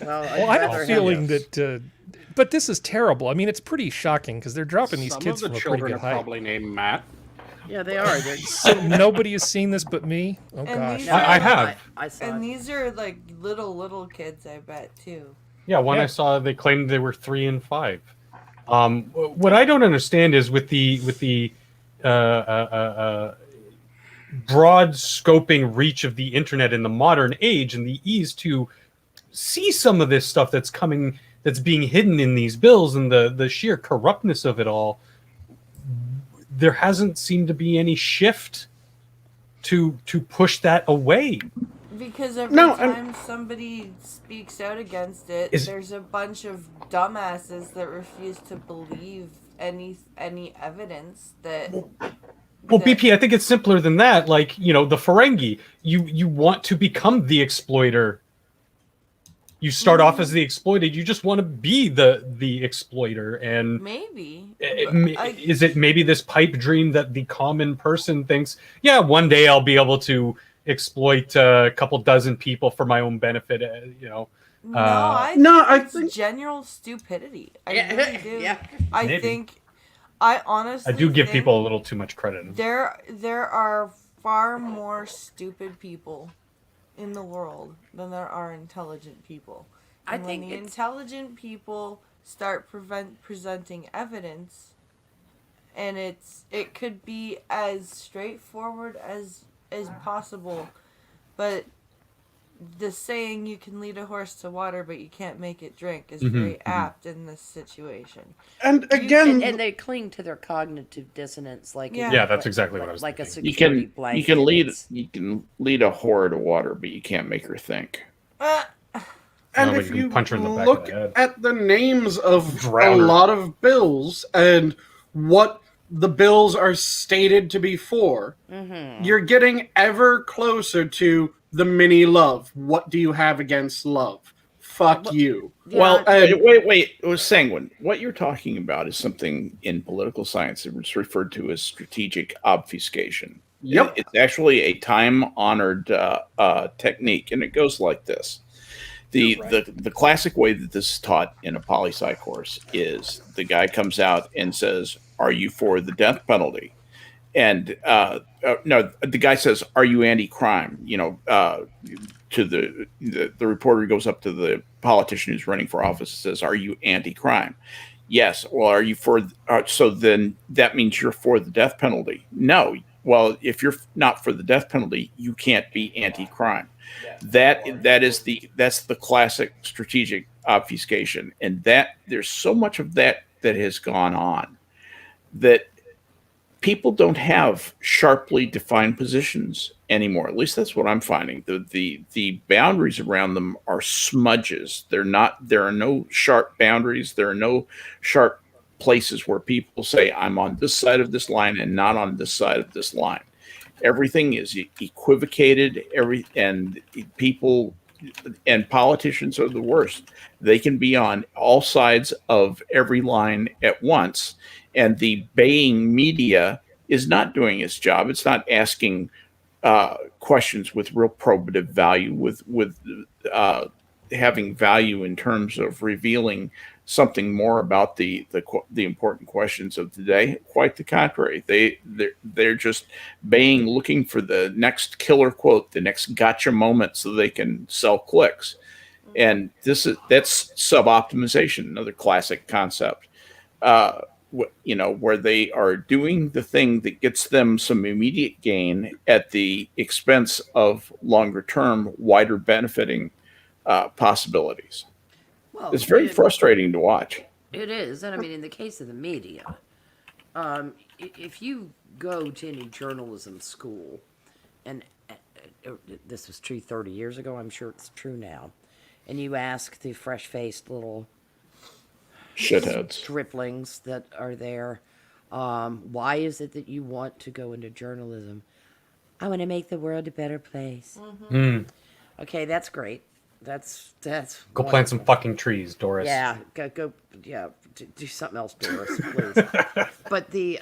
Well, I have a feeling that, but this is terrible. I mean, it's pretty shocking because they're dropping these Some kids of the from a pretty children good are height. probably named Matt. Yeah, they are. They're, So nobody has seen this but me? Oh, And gosh. these I have. I saw And it. these are like little kids, I bet, too. Yeah, one Yeah. I saw, they claimed they were 3 and 5. What I don't understand is with the broad scoping reach of the internet in the modern age and the ease to see some of this stuff that's coming that's being hidden in these bills and the sheer corruptness of it all, there hasn't seemed to be any shift to push that away. Because every time somebody speaks out against it, there's a bunch of dumbasses that refuse to believe any evidence that. Well, BP, I think it's simpler than that. Like, the Ferengi, you want to become the exploiter. You start off as the exploited. You just want to be the exploiter, and maybe is it maybe this pipe dream that the common person thinks? Yeah, one day I'll be able to exploit a couple dozen people for my own benefit. No, I think it's general stupidity. I really do. Yeah. I honestly do give people a little too much credit. There are far more stupid people in the world than there are intelligent people. And when the intelligent people start presenting evidence, and it could be as straightforward as possible, but the saying "you can lead a horse to water, but you can't make it drink" is very apt in this situation. And again, and they cling to their cognitive dissonance, like that's exactly what I was like thinking. a security blanket. You can lead a whore to water, but you can't make her think. And if you look at the names of a lot of bills and what the bills are stated to be for, you're getting ever closer to the mini love. What do you have against love? Fuck you. Yeah. Well, wait. It was Sanguine. What you're talking about is something in political science that's referred to as strategic obfuscation. Yep. It's actually a time-honored technique, and it goes like this. The classic way that this is taught in a poli-sci course is the guy comes out and says, "Are you for the death penalty?" And no, the guy says, "Are you anti-crime?" To the reporter goes up to the politician who's running for office and says, "Are you anti-crime?" Yes. Well, are you for? So then that means you're for the death penalty. No. Well, if you're not for the death penalty, you can't be anti-crime. That's the classic strategic obfuscation, and that there's so much of that has gone on that people don't have sharply defined positions anymore. At least that's what I'm finding. The boundaries around them are smudges. There are no sharp boundaries. There are no sharp places where people say, I'm on this side of this line and not on this side of this line. Everything is equivocated. And people and politicians are the worst. They can be on all sides of every line at once. And the baying media is not doing its job. It's not asking questions with real probative value, with having value in terms of revealing something more about the important questions of the day. Quite the contrary. They're just baying, looking for the next killer quote, the next gotcha moment, so they can sell clicks. And that's sub-optimization, another classic concept. Where they are doing the thing that gets them some immediate gain at the expense of longer term, wider benefiting possibilities. Well, it's very frustrating to watch. It is. And I mean, in the case of the media, if you go to any journalism school, and this was true 30 years ago, I'm sure it's true now, and you ask the fresh-faced little shitheads, striplings that are there, why is it that you want to go into journalism? I want to make the world a better place. Okay, that's great. That's go wonderful. Plant some fucking trees, Doris. Yeah, go yeah, do something else, Doris, please. But the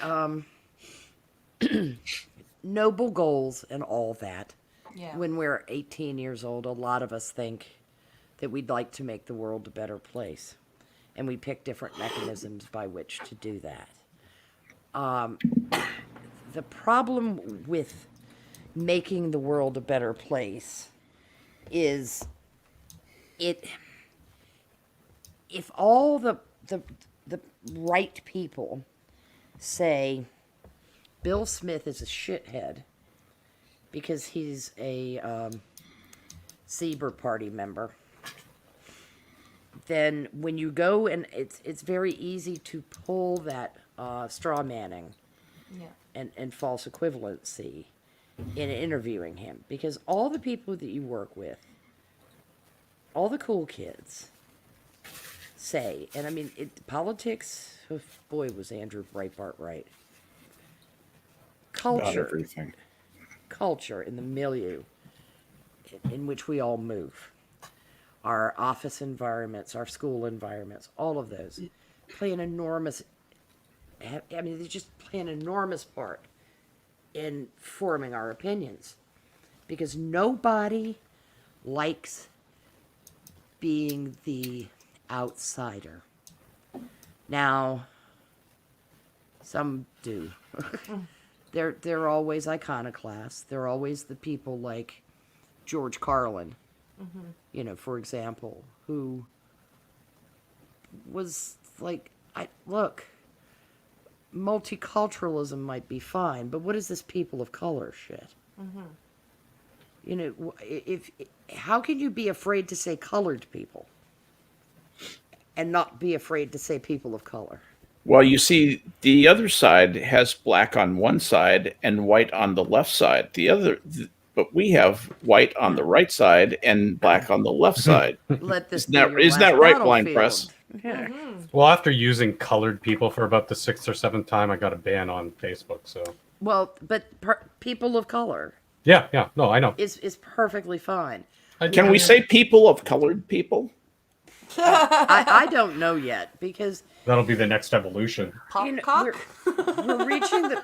noble goals and all that. Yeah. When we're 18 years old, a lot of us think that we'd like to make the world a better place. And we pick different mechanisms by which to do that. The problem with making the world a better place is if all the right people say Bill Smith is a shithead because he's a Saber Party member, then when you go and it's very easy to pull that straw manning and false equivalency in interviewing him, because all the people that you work with, all the cool kids say, and I mean, politics, oh boy, was Andrew Breitbart right. Everything. Culture in the milieu in which we all move, our office environments, our school environments, all of those play an enormous, I mean, they just play an enormous part in forming our opinions, because nobody likes being the outsider. Now, some do. They're always iconoclasts. They're always the people like George Carlin, you know, for example, who was like, look, multiculturalism might be fine, but what is this people of color shit? You know, how can you be afraid to say colored people and not be afraid to say people of color? Well, you see, the other side has black on one side and white on the left side. But we have white on the right side and black on the left side. Let this Isn't that right, Blind Press? Yeah. Well, after using colored people for about the 6th or 7th time, I got a ban on Facebook. So. Well, but people of color. Yeah. No, I know. Is perfectly fine. Can we say people of colored people? I don't know yet, because That'll be the next evolution. Popcock?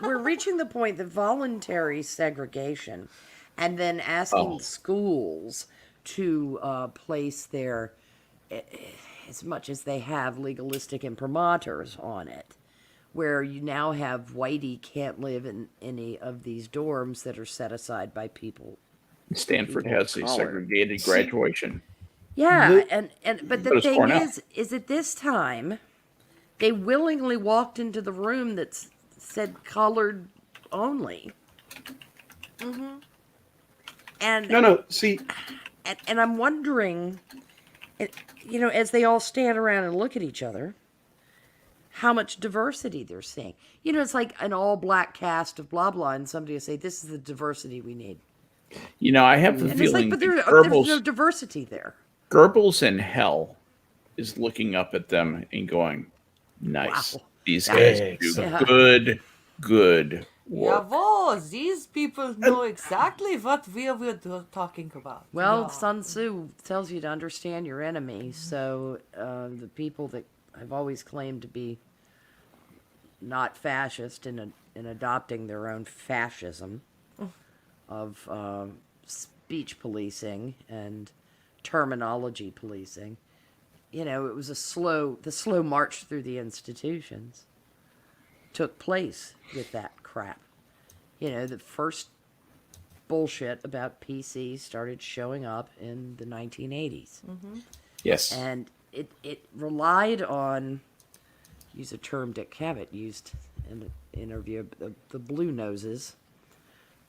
we're reaching the point that voluntary segregation, and then asking schools to place their, as much as they have legalistic imprimaturs on it, where you now have whitey can't live in any of these dorms that are set aside by people. Stanford has a segregated graduation. Yeah, but the thing is that this time they willingly walked into the room that said colored only. And see, and I'm wondering, you know, as they all stand around and look at each other, how much diversity they're seeing. You know, it's like an all-black cast of blah blah, and somebody will say, "This is the diversity we need." You know, I have the And feeling it's like, but there's no diversity there. Goebbels in hell is looking up at them and going, "Nice, Wow. these guys do good work." Jawohl, these people know exactly what we are talking about. Well, Yeah. Sun Tzu tells you to understand your enemy. So the people that have always claimed to be not fascist in adopting their own fascism of speech policing and terminology policing, you know, it was the slow march through the institutions took place with that crap. You know, the first bullshit about PC started showing up in the 1980s. Yes. And it relied on, use a term Dick Cavett used in an interview, the blue noses,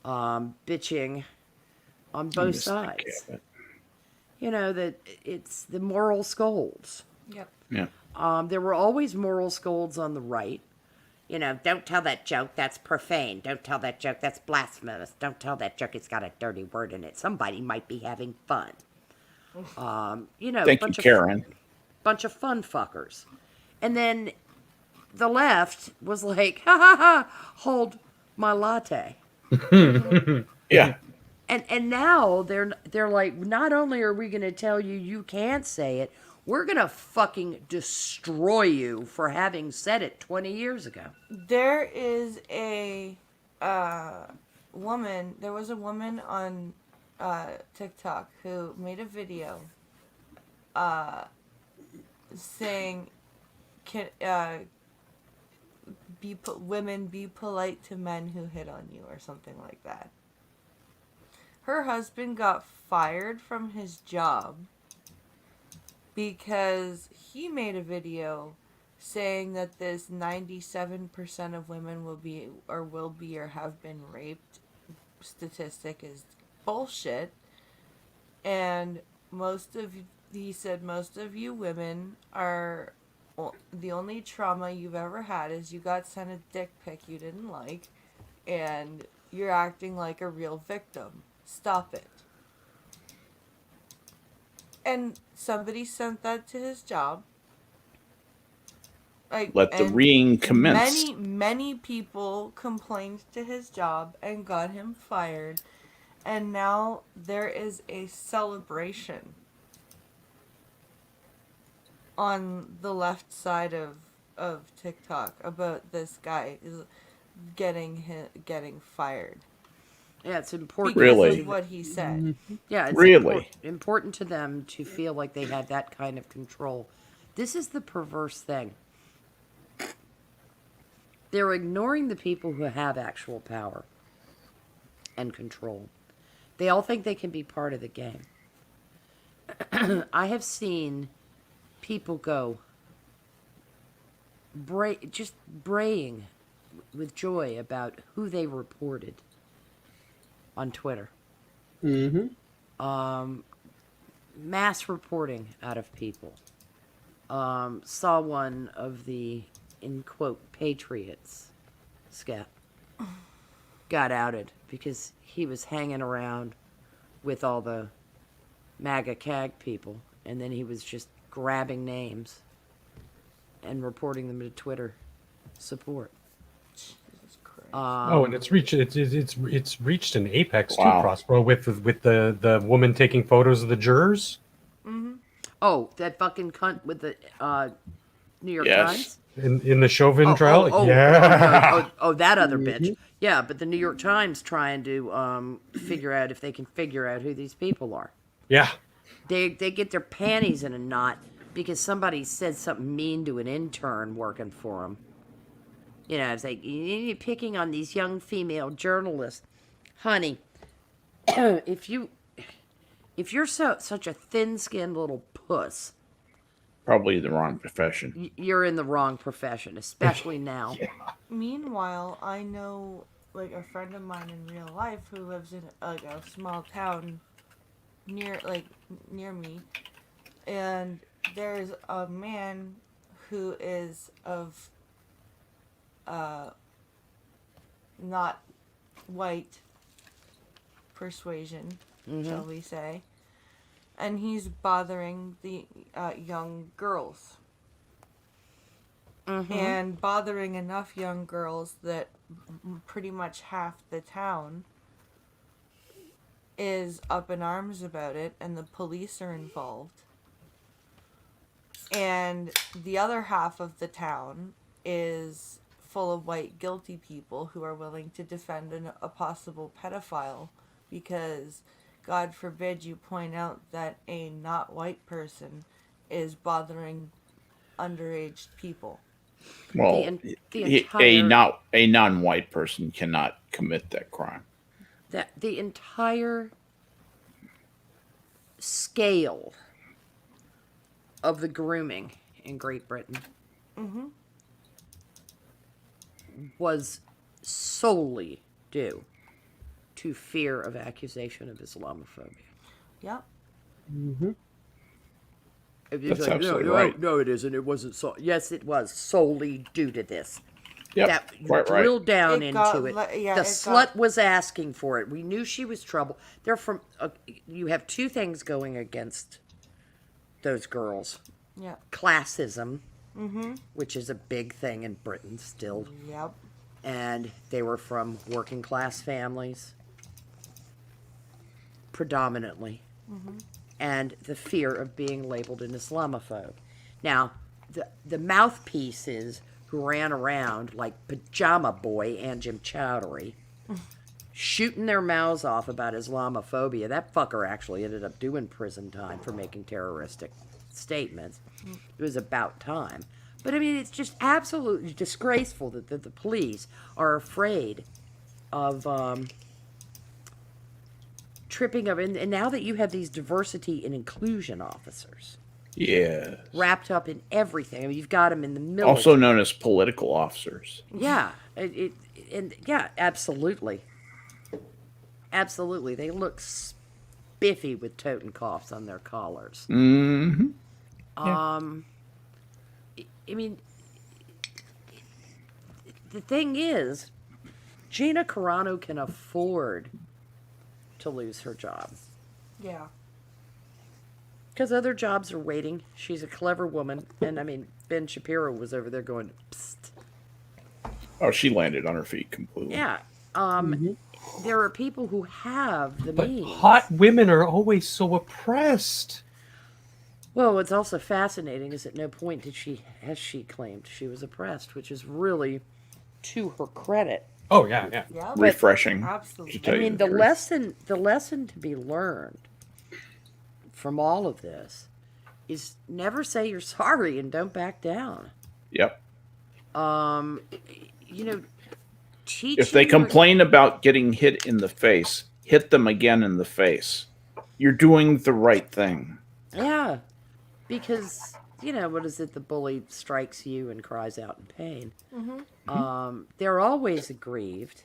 bitching on both sides. You know, that it's the moral scolds. Yep. Yeah. There were always moral scolds on the right. You know, don't tell that joke, that's profane. Don't tell that joke, that's blasphemous. Don't tell that joke, it's got a dirty word in it. Somebody might be having fun. You know, Thank you, Karen. Bunch of fun fuckers. And then the left was like, ha ha ha, hold my latte. Yeah. And now they're like, not only are we going to tell you can't say it, we're going to fucking destroy you for having said it 20 years ago. There is a woman, there was a woman on TikTok who made a video saying, women be polite to men who hit on you, or something like that. Her husband got fired from his job because he made a video saying that this 97% of women will be or have been raped statistic is bullshit, and most of he said most of you women are the only trauma you've ever had is you got sent a dick pic you didn't like, and you're acting like a real victim. Stop it. And somebody sent that to his job. Let the reading commence. Many people complained to his job and got him fired. And now there is a celebration on the left side of TikTok about this guy getting fired. Yeah, it's important. Because Really? of what he said. Yeah, it's Really? important to them to feel like they had that kind of control. This is the perverse thing. They're ignoring the people who have actual power and control. They all think they can be part of the game. I have seen people go just braying with joy about who they reported on Twitter. Mm-hmm. Mass reporting out of people. Saw one of the, in quote, patriots, Skep, got outed because he was hanging around with all the MAGA CAG people, and then he was just grabbing names and reporting them to Twitter support. Jesus Christ. And it's reached an apex Wow. too, Prospero, with the woman taking photos of the jurors. Oh, that fucking cunt with the New York Yes. Times? In the Chauvin trial? That other bitch. Yeah, but the New York Times trying to figure out if they can figure out who these people are. Yeah. They get their panties in a knot because somebody said something mean to an intern working for them. You know, it's like, you're picking on these young female journalists. Honey, if you're such a thin-skinned little puss, Probably the wrong profession. you're in the wrong profession, especially now. Meanwhile, I know like a friend of mine in real life who lives in like a small town near me, and there's a man who is of not white persuasion, shall we say, and he's bothering the young girls. And bothering enough young girls that pretty much half the town is up in arms about it, and the police are involved. And the other half of the town is full of white guilty people who are willing to defend a possible pedophile because, God forbid, you point out that a not white person is bothering underage people. Well, a non-white person cannot commit that crime. That the entire scale of the grooming in Great Britain was solely due to fear of accusation of Islamophobia. Yep. That's absolutely right. No, it isn't. It wasn't so. Yes, it was solely due to this. Yep, That quite right. drilled down It got into it. le- yeah, The it slut was asking for it. We knew she was trouble. They're from. You have two things going against those girls: Yep. classism, which is a big thing in Britain still, Yep. and they were from working class families, predominantly, and the fear of being labeled an Islamophobe. Now, the mouthpieces who ran around like Pajama Boy and Jim Chowdhury, shooting their mouths off about Islamophobia. That fucker actually ended up doing prison time for making terroristic statements. It was about time. But I mean, it's just absolutely disgraceful that the police are afraid of tripping up. And now that you have these diversity and inclusion officers Yeah. wrapped up in everything, I mean, you've got them in the military. Also known as political officers. Yeah, absolutely. Absolutely. They look spiffy with Totenkopfs on their collars. Mm-hmm. I mean, the thing is, Gina Carano can afford to lose her job. Yeah. Because other jobs are waiting. She's a clever woman. And, I mean, Ben Shapiro was over there going, psst. Oh, she landed on her feet completely. Yeah. There are people who have the But means. hot women are always so oppressed. Well, what's also fascinating is at no point has she claimed she was oppressed, which is really to her credit. Oh, yeah. Yeah. Refreshing. Absolutely. to tell I you mean, the truth. the lesson to be learned from all of this is never say you're sorry and don't back down. Yep. Teaching If they complain about getting hit in the face, hit them again in the face. You're doing the right thing. Yeah, because what is it? The bully strikes you and cries out in pain. They're always aggrieved.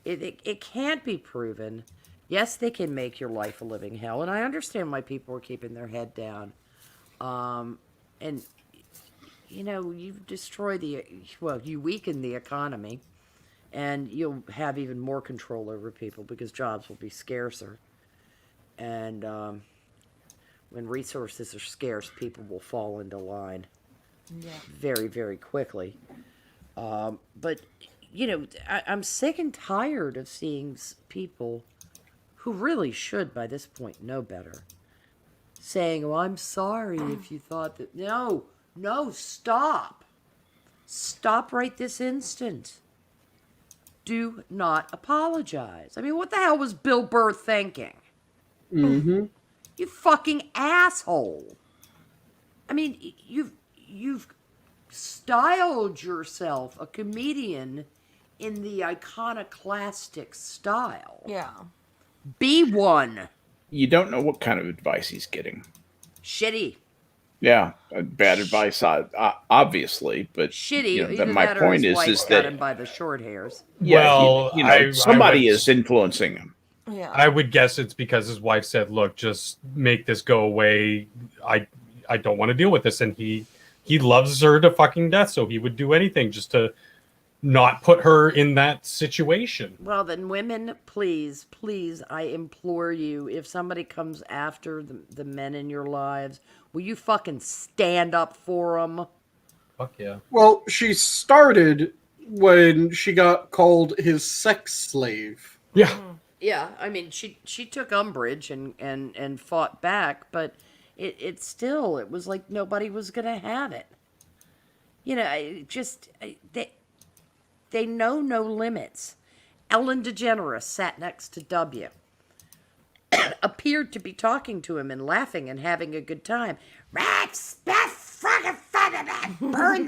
It can't be proven. Yes, they can make your life a living hell, and I understand why people are keeping their head down. And you destroy you weaken the economy, and you'll have even more control over people because jobs will be scarcer. And when resources are scarce, people will fall into line very, very quickly. But, I'm sick and tired of seeing people who really should, by this point, know better, saying, oh, I'm sorry if you thought that. No, stop. Stop right this instant. Do not apologize. I mean, what the hell was Bill Burr thinking? Mm-hmm. You fucking asshole. I mean, you've styled yourself a comedian in the iconoclastic style. Yeah. Be one. You don't know what kind of advice he's getting. Shitty. Yeah, bad advice, obviously, but Shitty. That my that or point his is wife got that him by the short hairs. Well, somebody is influencing him. Yeah. I would guess it's because his wife said, "Look, just make this go away. I don't want to deal with this." And he loves her to fucking death, so he would do anything just to not put her in that situation. Well, then, women, please, I implore you, if somebody comes after the men in your lives, will you fucking stand up for them? Fuck yeah. Well, she started when she got called his sex slave. Yeah. Yeah, I mean, she took umbrage and fought back, but it was like nobody was going to have it. They know no limits. Ellen DeGeneres sat next to W. Appeared to be talking to him and laughing and having a good time. Burn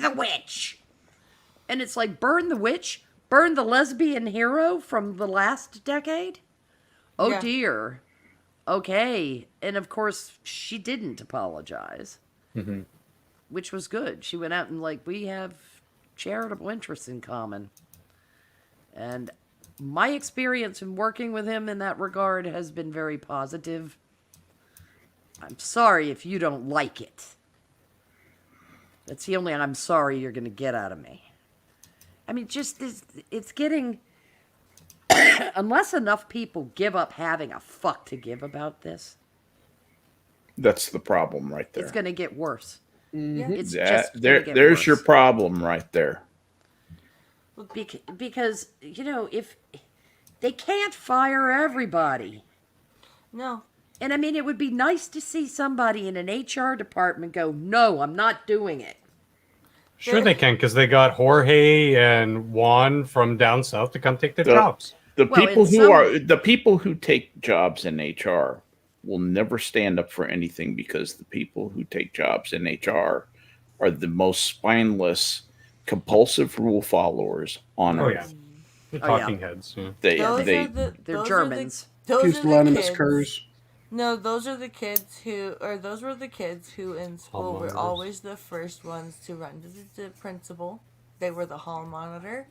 the witch. And it's like, burn the witch? Burn the lesbian hero from the last decade? Oh, Yeah. dear. Okay. And of course, she didn't apologize. Mm-hmm. Which was good. She went out and we have charitable interests in common. And my experience in working with him in that regard has been very positive. I'm sorry if you don't like it. That's the only I'm sorry you're going to get out of me. I mean, just this, it's getting... unless enough people give up having a fuck to give about this... That's the problem right there. It's going to get worse. Yeah. It's just gonna get there's worse. your problem right there. Because, if they can't fire everybody. No. And I mean, it would be nice to see somebody in an HR department go, no, I'm not doing it. Sure they can, because they got Jorge and Juan from down south to come take their jobs. The Well, people in who some- are the people who take jobs in HR will never stand up for anything, because the people who take jobs in HR are the most spineless, compulsive rule followers on Oh, earth. yeah. The Oh, yeah. talking heads. Yeah. They're They're Germans. Those are the Pusillanimous kids. curs. No, those were the kids who in school were monitors. always the first ones to run to the principal. They were the hall monitor.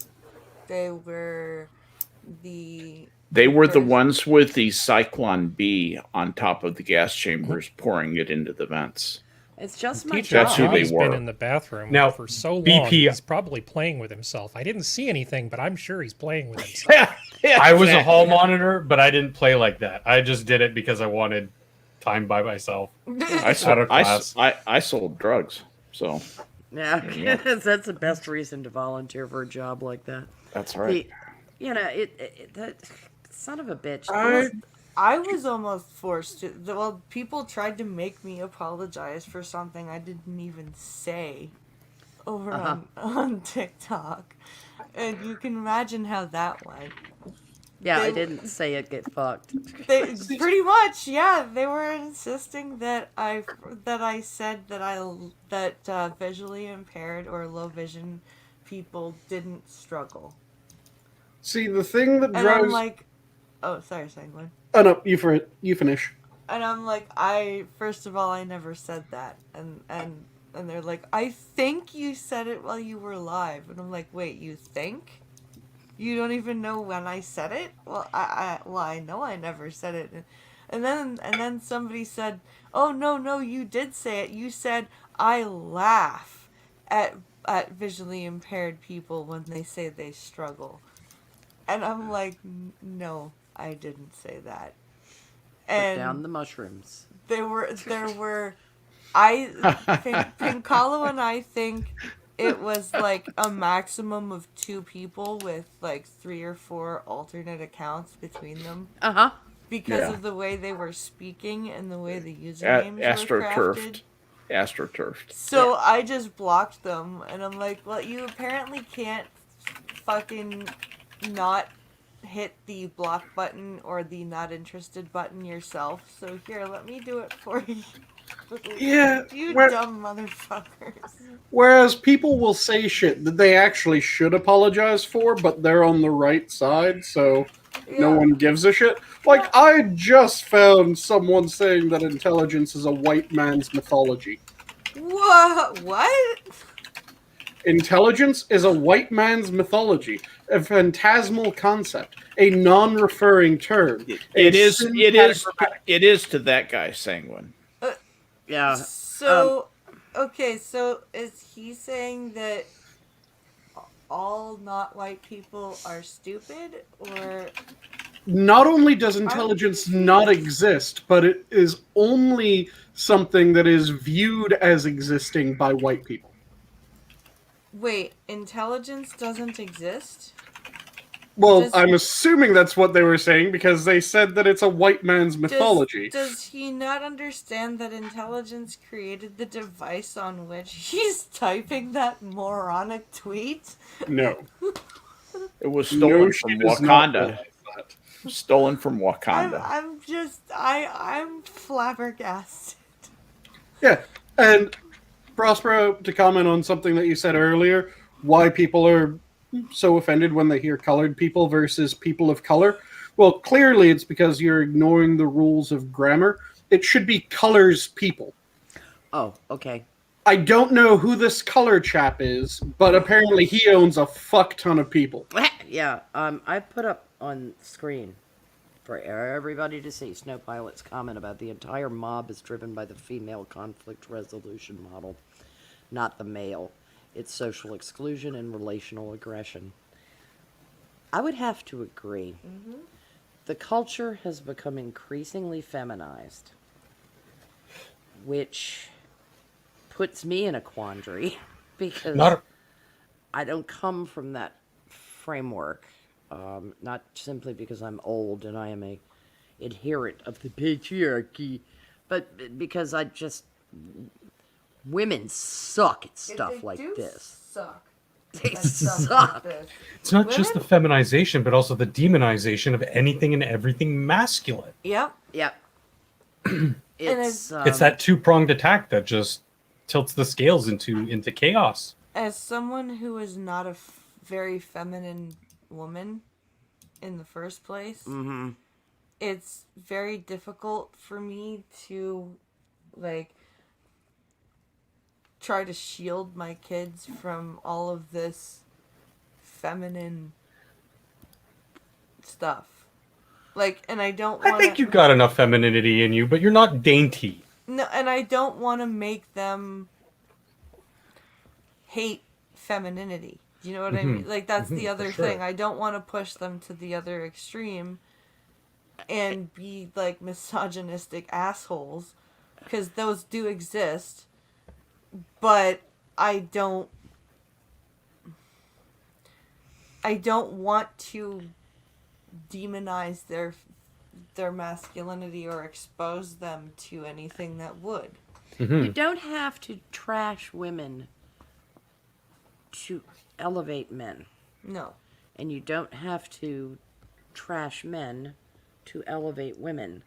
They were They were the ones with the Cyclone B on top of the gas chambers, pouring it into the vents. It's just my Teacher That's who job. they John's were. been in the bathroom Now, for so long. BP He's probably playing with himself. I didn't see anything, but I'm sure he's playing with himself. I was a hall monitor, but I didn't play like that. I just did it because I wanted time by myself. I Out of class. sold drugs, so Yeah, that's the best reason to volunteer for a job like that. that's right. That son of a bitch. I was almost forced to. Well, people tried to make me apologize for something I didn't even say over on TikTok. And you can imagine how that went. Yeah, I didn't say it. Get fucked. They pretty much, yeah. They were insisting that I said that visually impaired or low vision people didn't struggle. See, the thing that And drives. I'm like, oh, sorry, Sanguine. Oh no, you finish. And I'm like, first of all, I never said that. And they're like, I think you said it while you were live. And I'm like, wait, you think? You don't even know when I said it? Well, I know I never said it. And then somebody said, oh, no, you did say it. You said, I laugh at visually impaired people when they say they struggle. And I'm like, no, I didn't say that. And Put down the mushrooms. Pincalo and I think it was like a maximum of 2 people with like 3 or 4 alternate accounts between them. Because of the way they were speaking and the way the usernames were crafted. AstroTurfed. So I just blocked them, and I'm like, well, you apparently can't fucking not hit the block button or the not interested button yourself. So here, let me do it for you. Yeah, You dumb motherfuckers. Whereas people will say shit that they actually should apologize for, but they're on the right side, so no one gives a shit. Like, I just found someone saying that intelligence is a white man's mythology. What? Intelligence is a white man's mythology, a phantasmal concept, a non-referring term. It is to that guy, Sanguine. Yeah. So, okay, so is he saying that all not white people are stupid, or... Not only does intelligence not exist, but it is only something that is viewed as existing by white people. Wait, intelligence doesn't exist? Well, I'm assuming that's what they were saying, because they said that it's a white man's mythology. Does he not understand that intelligence created the device on which he's typing that moronic tweet? No. It was stolen from Wakanda. Stolen from Wakanda. I'm flabbergasted. Yeah, and Prospero, to comment on something that you said earlier, why people are so offended when they hear colored people versus people of color. Well, clearly it's because you're ignoring the rules of grammar. It should be colors people. Oh, okay. I don't know who this color chap is, but apparently he owns a fuck ton of people. Yeah, I put up on screen for everybody to see Snow Pilot's comment about the entire mob is driven by the female conflict resolution model, not the male. It's social exclusion and relational aggression. I would have to agree. Mm-hmm. The culture has become increasingly feminized, which puts me in a quandary because I don't come from that framework. Not simply because I'm old and I am a adherent of the patriarchy, but because women suck at stuff like this. They suck. It's not just the feminization, but also the demonization of anything and everything masculine. Yep. It's that 2-pronged attack that just tilts the scales into chaos. As someone who is not a very feminine woman in the first place, mm-hmm. It's very difficult for me to try to shield my kids from all of this feminine stuff. Like, and I don't I want think you got enough femininity in you, but you're not dainty. No, and I don't want to make them hate femininity. Do you know what I mean? Like, that's the other thing. I don't want to push them to the other extreme and be, like, misogynistic assholes, because those do exist, but I don't want to demonize their masculinity or expose them to anything that would. You don't have to trash women to elevate men. No. And you don't have to trash men to elevate women.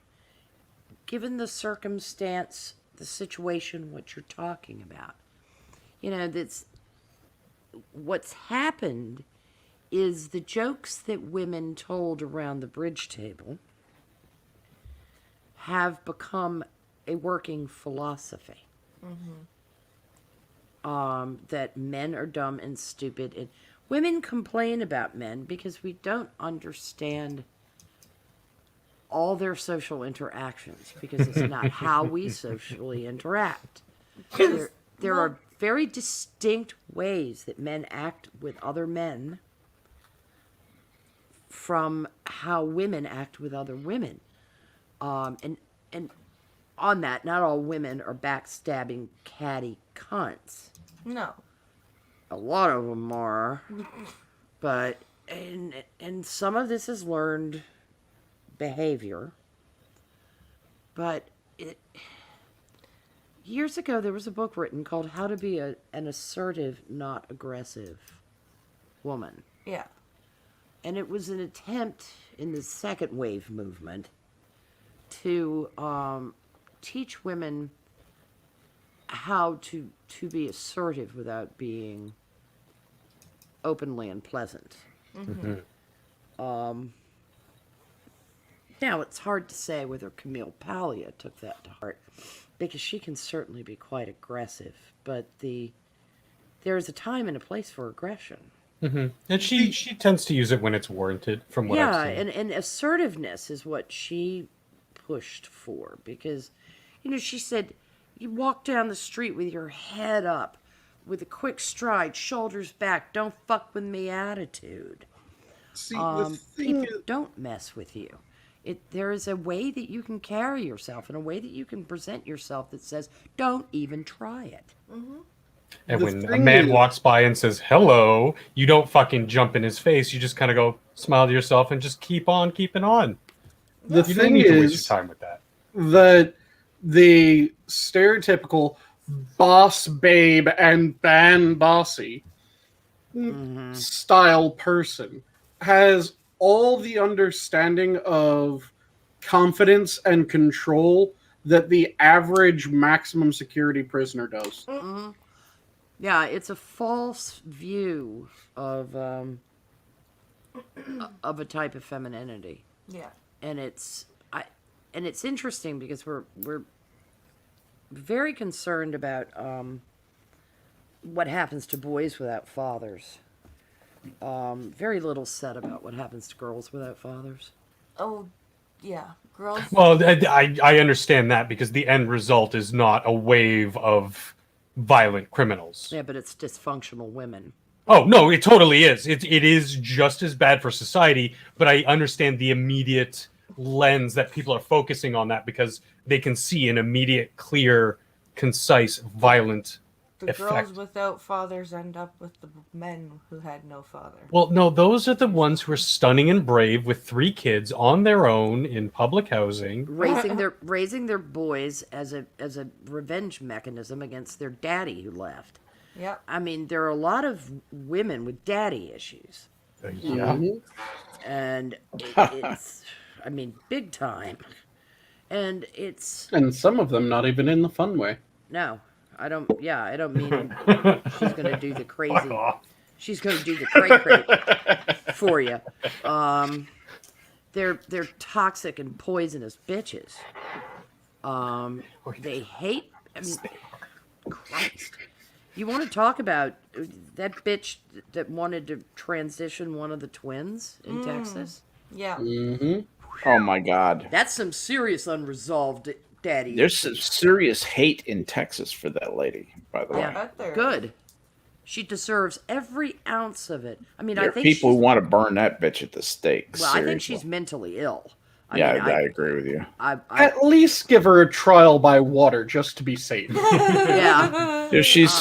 Given the circumstance, the situation, what you're talking about. You know, that's what's happened is the jokes that women told around the bridge table have become a working philosophy. That men are dumb and stupid, and women complain about men because we don't understand all their social interactions, because it's not how we socially interact. There are very distinct ways that men act with other men from how women act with other women. And on that, not all women are backstabbing, catty cunts. No. A lot of them are, but and some of this is learned behavior. But years ago, there was a book written called "How to Be an Assertive, Not Aggressive Woman." Yeah. And it was an attempt in the second wave movement to teach women how to be assertive without being openly unpleasant. Now, it's hard to say whether Camille Paglia took that to heart, because she can certainly be quite aggressive, but there's a time and a place for aggression. And she tends to use it when it's warranted, from what I've seen. And assertiveness is what she pushed for, because, you know, she said, you walk down the street with your head up, with a quick stride, shoulders back, don't fuck with me attitude. See, the thing People don't mess with you. There is a way that you can carry yourself and a way that you can present yourself that says, don't even try it. And when a man walks by and says, hello, you don't fucking jump in his face. You just kind of go, smile to yourself, and just keep on keeping on. The You thing don't need to waste is your time with that. that the stereotypical boss babe and ban bossy style person has all the understanding of confidence and control that the average maximum security prisoner does. Yeah, it's a false view of a type of femininity. Yeah. And it's interesting because we're very concerned about what happens to boys without fathers. Very little said about what happens to girls without fathers. Oh, yeah. Girls. Well, I understand that, because the end result is not a wave of violent criminals. Yeah, but it's dysfunctional women. Oh, no, it totally is. It is just as bad for society, but I understand the immediate lens that people are focusing on that, because they can see an immediate, clear, concise, violent The effect. girls without fathers end up with the men who had no father. Well, no, those are the ones who are stunning and brave with 3 kids on their own in public housing. raising their boys as a revenge mechanism against their daddy who left. Yep. I mean, there are a lot of women with daddy issues. Yeah. And it's, I mean, big time. And it's... And some of them not even in the fun way. No, I don't mean she's going to do the crazy... She's going to do the cray-cray for you. They're toxic and poisonous bitches. They hate... I mean, Christ. You want to talk about that bitch that wanted to transition one of the twins in Texas? Yeah. Mm-hmm. Oh my God. That's some serious unresolved daddy. There's some serious hate in Texas for that lady, by the I way. bet there Good. is. She deserves every ounce of it. I mean, There I are think people who she's, want to burn that bitch at the stake. well, I think Seriously. she's mentally ill. I Yeah, mean, I agree with you. At least give her a trial by water just to be safe. yeah, Yeah, she has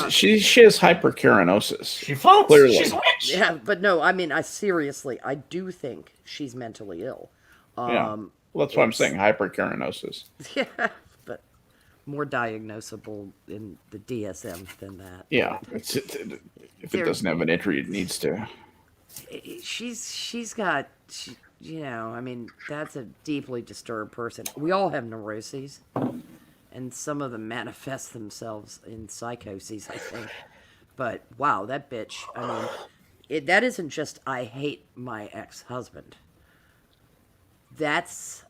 hyperkeratosis. She floats. Clearly. She's a witch. yeah, but no, I mean, I seriously, I do think she's mentally ill. Yeah. Well, that's what I'm it's- saying. Hyperkeratosis. Yeah, but more diagnosable in the DSM than that. Yeah. If it doesn't have an entry, it needs to. She's got, you know, I mean, that's a deeply disturbed person. We all have neuroses, and some of them manifest themselves in psychoses, I think. But wow, that bitch, I mean, that isn't just I hate my ex-husband. That's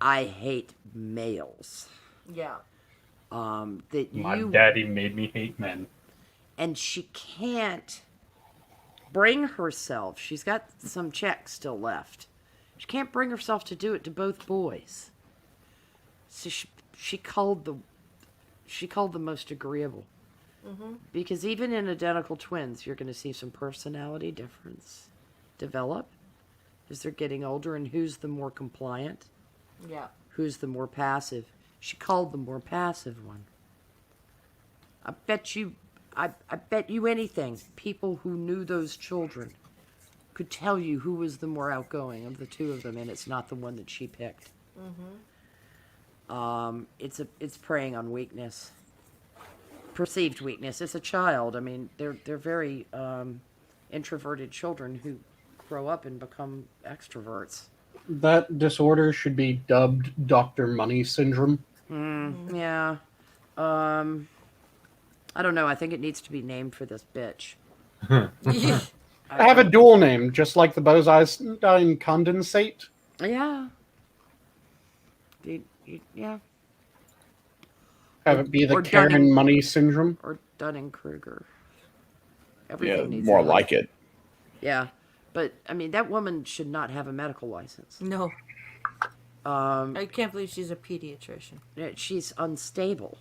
I hate males. Yeah. That My you daddy made me hate men. and she can't bring herself. She's got some checks still left. She can't bring herself to do it to both boys. So she called the most agreeable. Because even in identical twins, you're going to see some personality difference develop as they're getting older, and who's the more compliant, Yeah. who's the more passive. She called the more passive one. I bet you anything, people who knew those children could tell you who was the more outgoing of the two of them, and it's not the one that she picked. It's preying on weakness, perceived weakness. It's a child. I mean, they're very introverted children who grow up and become extroverts. That disorder should be dubbed Dr. Money Syndrome. Yeah. I don't know. I think it needs to be named for this bitch. Have a dual name, just like the Bose-Einstein condensate. Yeah. Yeah. Have it be the or Karen Dunning- Money Syndrome. Or Dunning-Kruger. Yeah, Everything needs more a name. like it. Yeah. But, I mean, that woman should not have a medical license. No. I can't believe she's a pediatrician. She's unstable.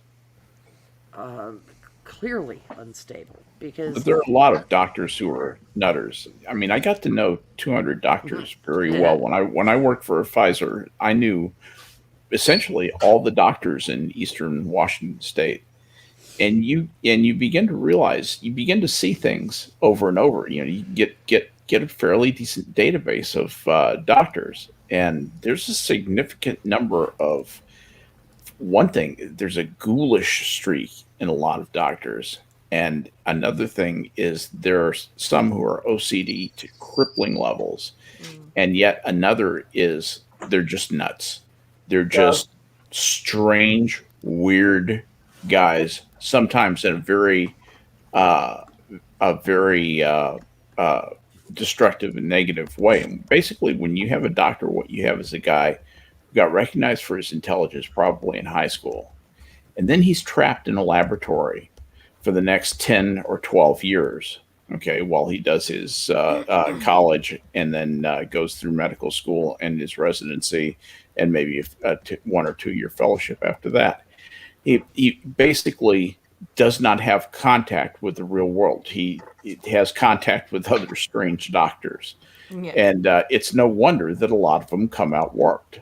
Clearly unstable. Because... But there are a lot of doctors who are nutters. I mean, I got to know 200 doctors very well. When I worked for Pfizer, I knew essentially all the doctors in Eastern Washington State. And you begin to realize, you begin to see things over and over. You know, you get a fairly decent database of doctors, and there's a significant number of one thing. There's a ghoulish streak in a lot of doctors, and another thing is there are some who are OCD to crippling levels, and yet another is they're just nuts. They're just strange, weird guys. Sometimes in a very destructive and negative way. And basically, when you have a doctor, what you have is a guy who got recognized for his intelligence probably in high school, and then he's trapped in a laboratory for the next 10 or 12 years. Okay, while he does his college and then goes through medical school and his residency and maybe a 1 or 2 year fellowship after that. He basically does not have contact with the real world. He has contact with other strange doctors. Yeah. And it's no wonder that a lot of them come out warped.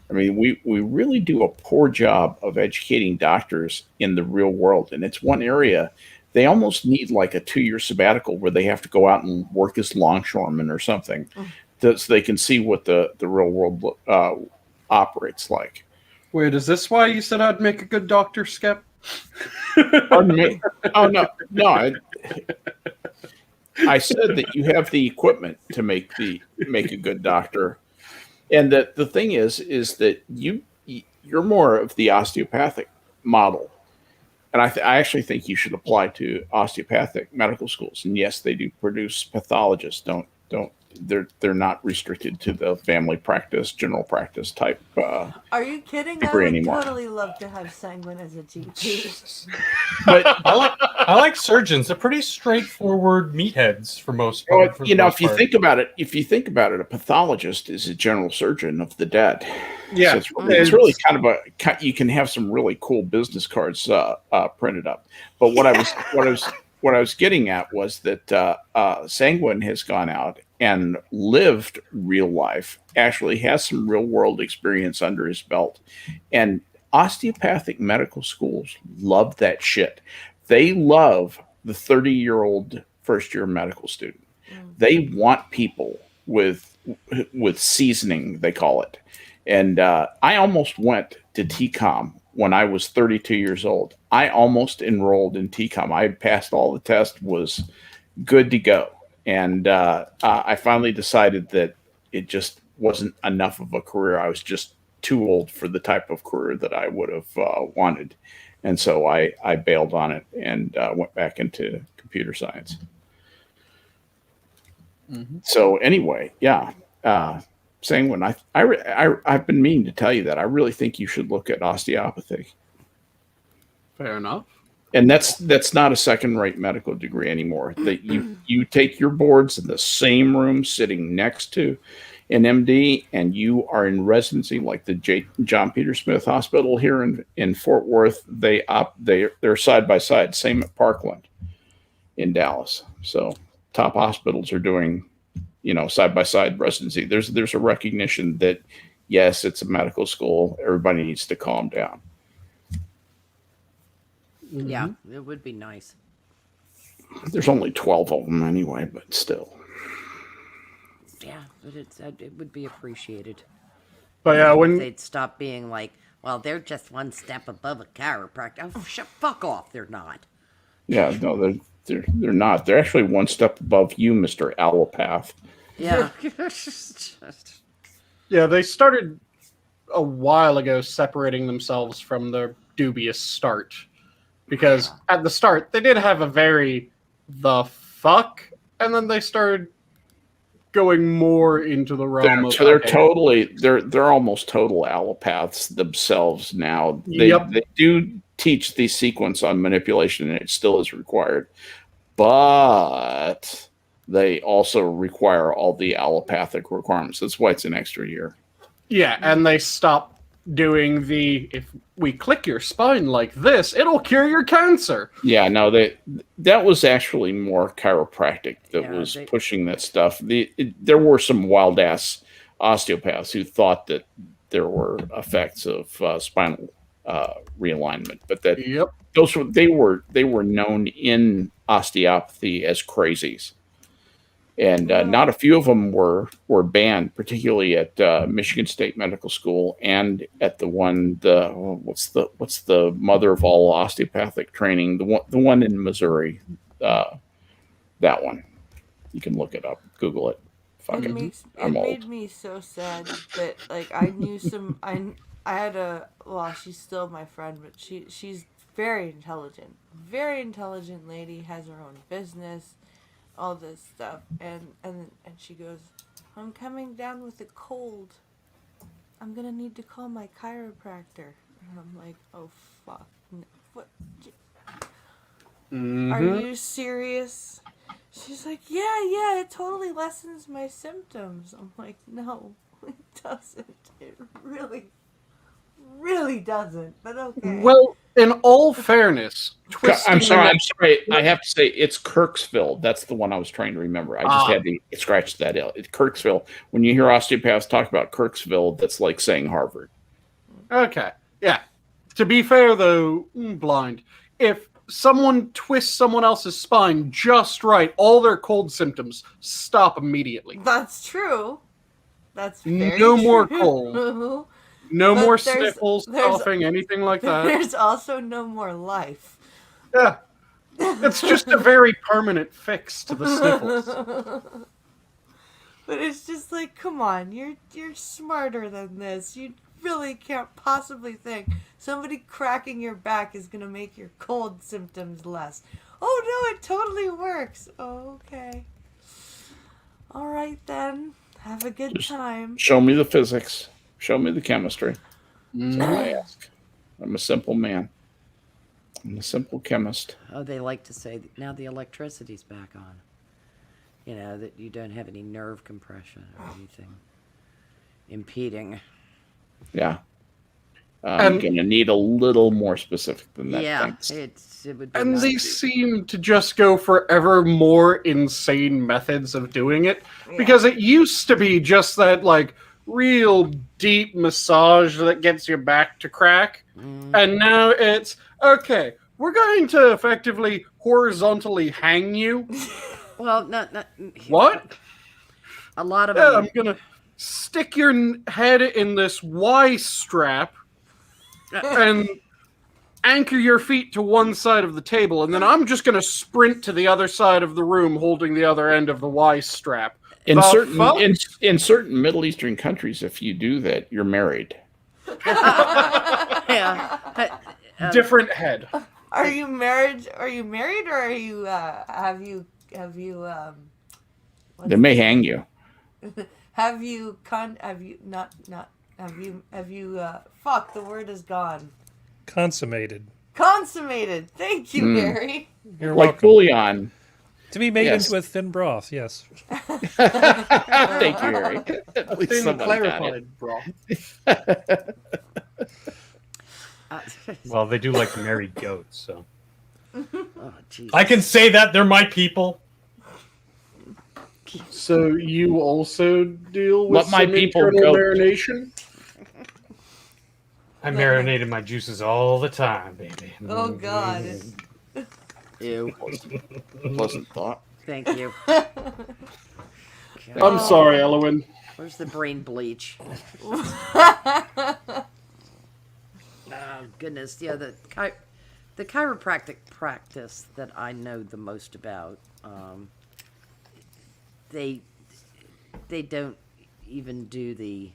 I mean, we really do a poor job of educating doctors in the real world. And it's one area they almost need like a 2 year sabbatical where they have to go out and work as longshoremen or something so they can see what the real world operates like. Wait, is this why you said I'd make a good doctor, Skep? Pardon me? Oh, no. I said that you have the equipment to make a good doctor. And that the thing is that you're more of the osteopathic model. And I actually think you should apply to osteopathic medical schools. And yes, they do produce pathologists. Don't they're not restricted to the family practice, general practice type. Are you kidding? I degree would anymore. totally love to have Sanguine as a GP. But I like surgeons. They're pretty straightforward meatheads for most well, part. you know, if you think about it, a pathologist is a general surgeon of the dead. Yeah, So it's really kind of you can have some really cool business cards printed up. But what I was getting at was that Sanguine has gone out and lived real life, actually has some real world experience under his belt. And osteopathic medical schools love that shit. They love the 30-year-old first-year medical student. They want people with seasoning, they call it. And I almost went to TCOM when I was 32 years old. I almost enrolled in TCOM. I passed all the tests, was good to go. And I finally decided that it just wasn't enough of a career. I was just too old for the type of career that I would have wanted. And so I bailed on it and went back into computer science. Mm-hmm. So anyway, yeah. Sanguine, I've been meaning to tell you that. I really think you should look at osteopathy. Fair enough. And that's not a second-rate medical degree anymore. That you take your boards in the same room, sitting next to an MD, and you are in residency, like the John Peter Smith Hospital here in Fort Worth. They're side by side. Same at Parkland in Dallas. So top hospitals are doing, side by side residency. There's a recognition that yes, it's a medical school. Everybody needs to calm down. Mm-hmm. Yeah, it would be nice. There's only 12 of them anyway, but still. Yeah, but it would be appreciated. But yeah, If they'd stop being like, well, they're just one step above a chiropractor. Oh, fuck off! They're not. Yeah, no, they're not. They're actually one step above you, Mr. Allopath. Yeah. Yeah, they started a while ago separating themselves from their dubious start. Because at the start, they did have a very the fuck, and then they started going more into the realm of... So they're almost total allopaths themselves now. They do teach the sequence on manipulation, and it still is required. But they also require all the allopathic requirements. That's why it's an extra year. Yeah, and they stopped doing if we click your spine like this, it'll cure your cancer. Yeah, no, that was actually more chiropractic that was pushing that stuff. There were some wild ass osteopaths who thought that there were effects of spinal realignment, but they were known in osteopathy as crazies. And not a few of them were banned, particularly at Michigan State Medical School and at what's the mother of all osteopathic training, the one in Missouri, that one. You can look it up, Google it. It made me so sad that I knew I had she's still my friend, but she's very intelligent lady, has her own business, all this stuff, and she goes, I'm coming down with a cold. I'm gonna need to call my chiropractor. And I'm like, oh fuck, no. What? Mm-hmm. Are you serious? She's like, yeah, it totally lessens my symptoms. I'm like, no, it doesn't. It really doesn't. But okay. Well, in all fairness, I'm sorry. I have to say it's Kirksville. That's the one I was trying to remember. I just had to scratch that out. It's Kirksville. When you hear osteopaths talk about Kirksville, that's like saying Harvard. Okay. Yeah. To be fair, though, blind. If someone twists someone else's spine just right, all their cold symptoms stop immediately. That's true. That's very no true. More cold. No but more sniffles, coughing, anything like that. There's also no more life. Yeah. It's just a very permanent fix to the sniffles. But it's just like, come on, you're smarter than this. You really can't possibly think somebody cracking your back is going to make your cold symptoms less. Oh, no, it totally works. Oh, okay. All right then. Have a good time. Show me the physics. Show me the chemistry. That's all I ask. I'm a simple man. I'm a simple chemist. Oh, they like to say now the electricity's back on. You know, that you don't have any nerve compression or anything impeding. Yeah. I'm going to need a little more specific than that. Yeah, Thanks. it would be And nice. they seem to just go for ever more insane methods of doing it. Because it used to be just that, like, real deep massage that gets your back to crack. And now it's, okay, we're going to effectively horizontally hang you. Well, not What? a lot of Yeah, them. I'm going to stick your head in this Y strap and anchor your feet to one side of the table, and then I'm just going to sprint to the other side of the room holding the other end of the Y strap. In certain Middle Eastern countries, if you do that, you're married. Yeah. Different head. Are you married? Are you married, or are you? Have you? They may hang you. Have you? Have you not? Have you? Fuck. The word is gone. Consummated. Consummated. Thank you, Harry. You're Like welcome. bouillon. To be made Yes. into a thin broth, yes. Thank you, Harry. At least Thin someone got it. clarified, bro. Well, they do like married goats, so Oh, Jesus. I can say that they're my people. So you also deal with Let my some people internal go. marination? I marinated my juices all the time, baby. Oh God. Ew. Pleasant thought. Thank you. I'm sorry, Elowen. Where's the brain bleach? Oh, goodness. Yeah, the chiropractic practice that I know the most about, they don't even do the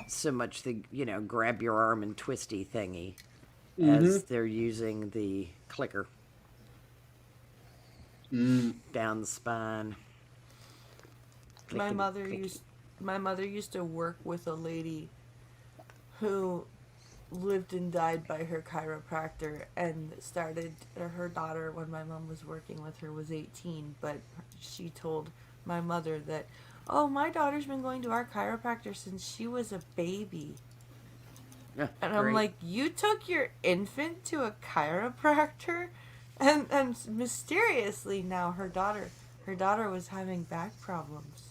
so much the grab your arm and twisty thingy as they're using the clicker down the spine. My mother used to work with a lady who lived and died by her chiropractor, and started her daughter when my mom was working with her was 18, but she told my mother that, oh, my daughter's been going to our chiropractor since she was a baby. Yeah, And I'm great. like, you took your infant to a chiropractor? And mysteriously now her daughter was having back problems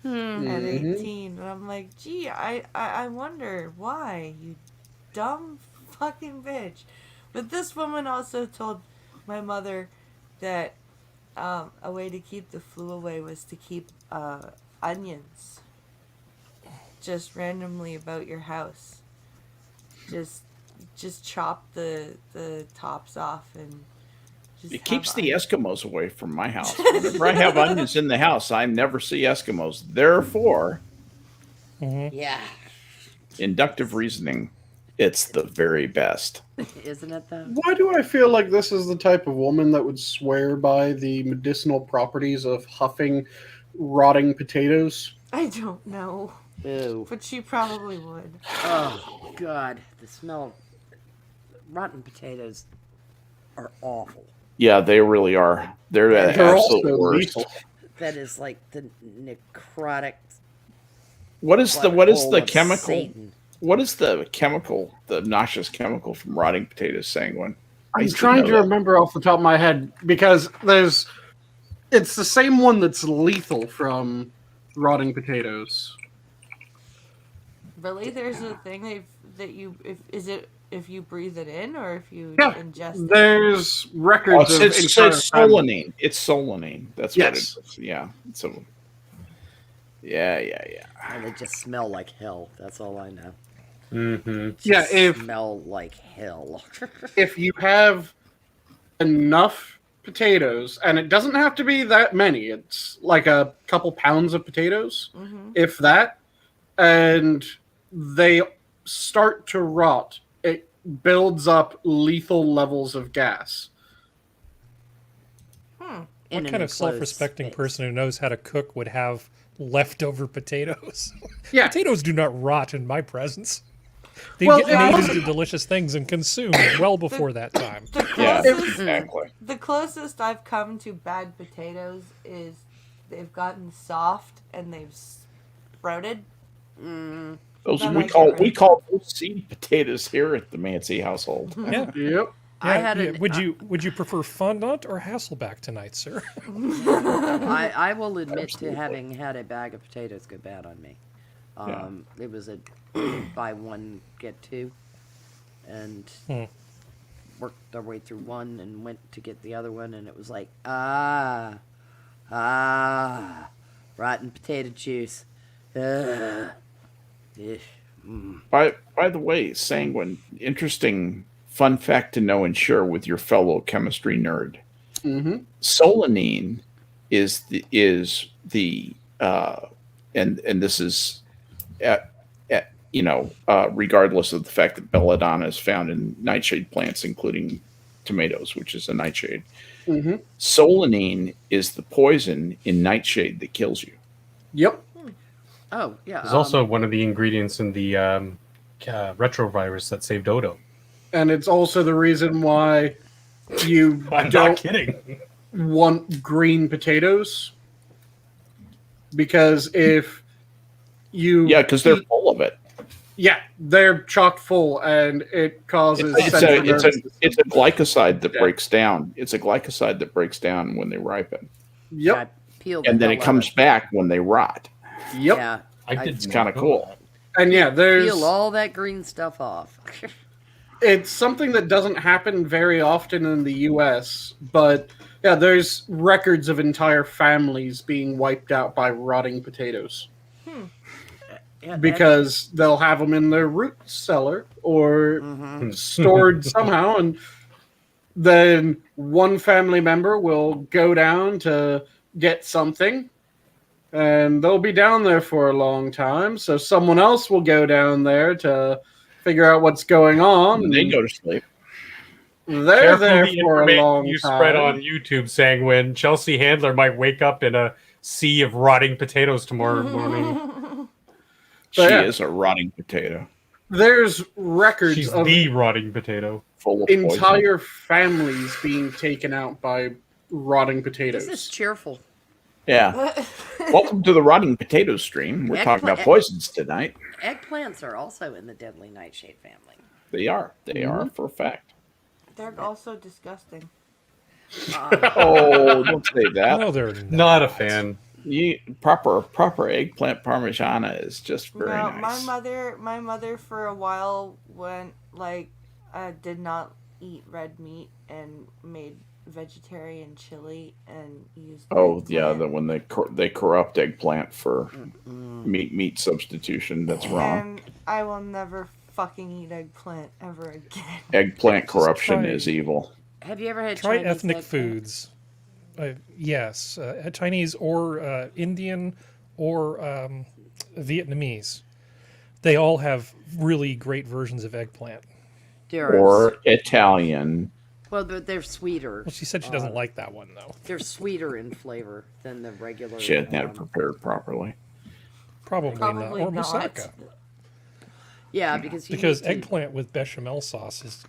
at 18. And I'm like, gee, I wonder why, you dumb fucking bitch. But this woman also told my mother that a way to keep the flu away was to keep onions just randomly about your house. Just chop the tops off and just It keeps the Eskimos away from my house. Whenever I have onions in the house, I never see Eskimos. Therefore, Yeah. inductive reasoning, it's the very best. Isn't it though? Why do I feel like this is the type of woman that would swear by the medicinal properties of huffing rotting potatoes? I don't know, Ew. but she probably would. Oh God, the smell of rotten potatoes are awful. Yeah, they really are. They're the They're absolute also worst. lethal. That is like the necrotic. What is the butthole of chemical? Satan. What is the chemical, the noxious chemical from rotting potatoes, Sanguine? I'm trying to remember off the top of my head because it's the same one that's lethal from rotting potatoes. Really, there's a thing if you breathe it in or if you Yeah, ingest it. there's records of It's entire families. solanine. It's solanine. That's Yes. what it is. Yeah. So. Yeah. And they just smell like hell. That's all I know. Mm-hmm. Yeah, if Smell like hell. if you have enough potatoes, and it doesn't have to be that many, it's like a couple pounds of potatoes, if that, and they start to rot, it builds up lethal levels of gas. in What an kind of enclosed self-respecting space. person who knows how to cook would have leftover potatoes? Yeah. Potatoes do not rot in my presence. They Well, get it made wasn't- into delicious things and consumed well before that time. The Yeah, closest, exactly. the closest I've come to bad potatoes is they've gotten soft and they've sprouted. Those That we might call be we right. call those seed potatoes here at the Mancy household. Yeah. Yep. I Yeah, had yeah. an- Would you prefer fondant or Hasselback tonight, sir? I will admit to having had a bag of potatoes go bad on me. It was a buy one get two, and worked our way through one and went to get the other one, and it was like rotten potato juice. Ugh. By the way, Sanguine, interesting fun fact to know and share with your fellow chemistry nerd. Mm-hmm. Solanine is the and this is regardless of the fact that belladonna is found in nightshade plants, including tomatoes, which is a nightshade. Mm-hmm. Solanine is the poison in nightshade that kills you. Yep. Oh yeah. It's also one of the ingredients in the retrovirus that saved Odo. And it's also the reason why you I'm not don't kidding. want green potatoes. Because if you Yeah, because they're full of it. Yeah, they're chock full, and it causes central nervous system. It's a glycoside that Yeah. breaks down. It's a glycoside that breaks down when they ripen, Yep. I peeled and the then hell it out comes of back when they rot. Yep. Yeah. It's kind of cool. And yeah, there's Peel all that green stuff off. it's something that doesn't happen very often in the US, but yeah, there's records of entire families being wiped out by rotting potatoes. Yeah, Because they'll have them in their root cellar or stored somehow, and then one family member will go down to get something, and they'll be down there for a long time, so someone else will go down there to figure out what's going on. And they go to sleep. They're Careful there the for a information long you time. spread on YouTube, Sanguine. Chelsea Handler might wake up in a sea of rotting potatoes tomorrow morning. She But yeah. is a rotting potato, There's records She's of the rotting potato. full of poison. entire families being taken out by rotting potatoes. This is cheerful. Yeah. Welcome to the rotting potato stream. We're talking about poisons tonight. Eggplants are also in the deadly nightshade family. They are. They are for a fact. They're also disgusting. Oh, don't say that. No, they're Not a fan. Proper eggplant parmigiana is just very No, nice. my mother for a while went did not eat red meat and made vegetarian chili and used. Oh yeah, eggplant. when they corrupt eggplant for meat substitution, that's wrong. And I will never fucking eat eggplant ever again. Eggplant corruption try- is evil. Have you ever had Try Chinese ethnic eggplant? foods. Yes, Chinese or Indian or Vietnamese. They all have really great versions of eggplant. There are Or Italian. well, they're sweeter. Well, she said she doesn't like that one though. They're sweeter in flavor than the regular. She hadn't had it prepared properly. Probably not. Probably Or not. moussaka. Yeah, because you Because need to- eggplant with bechamel sauce is,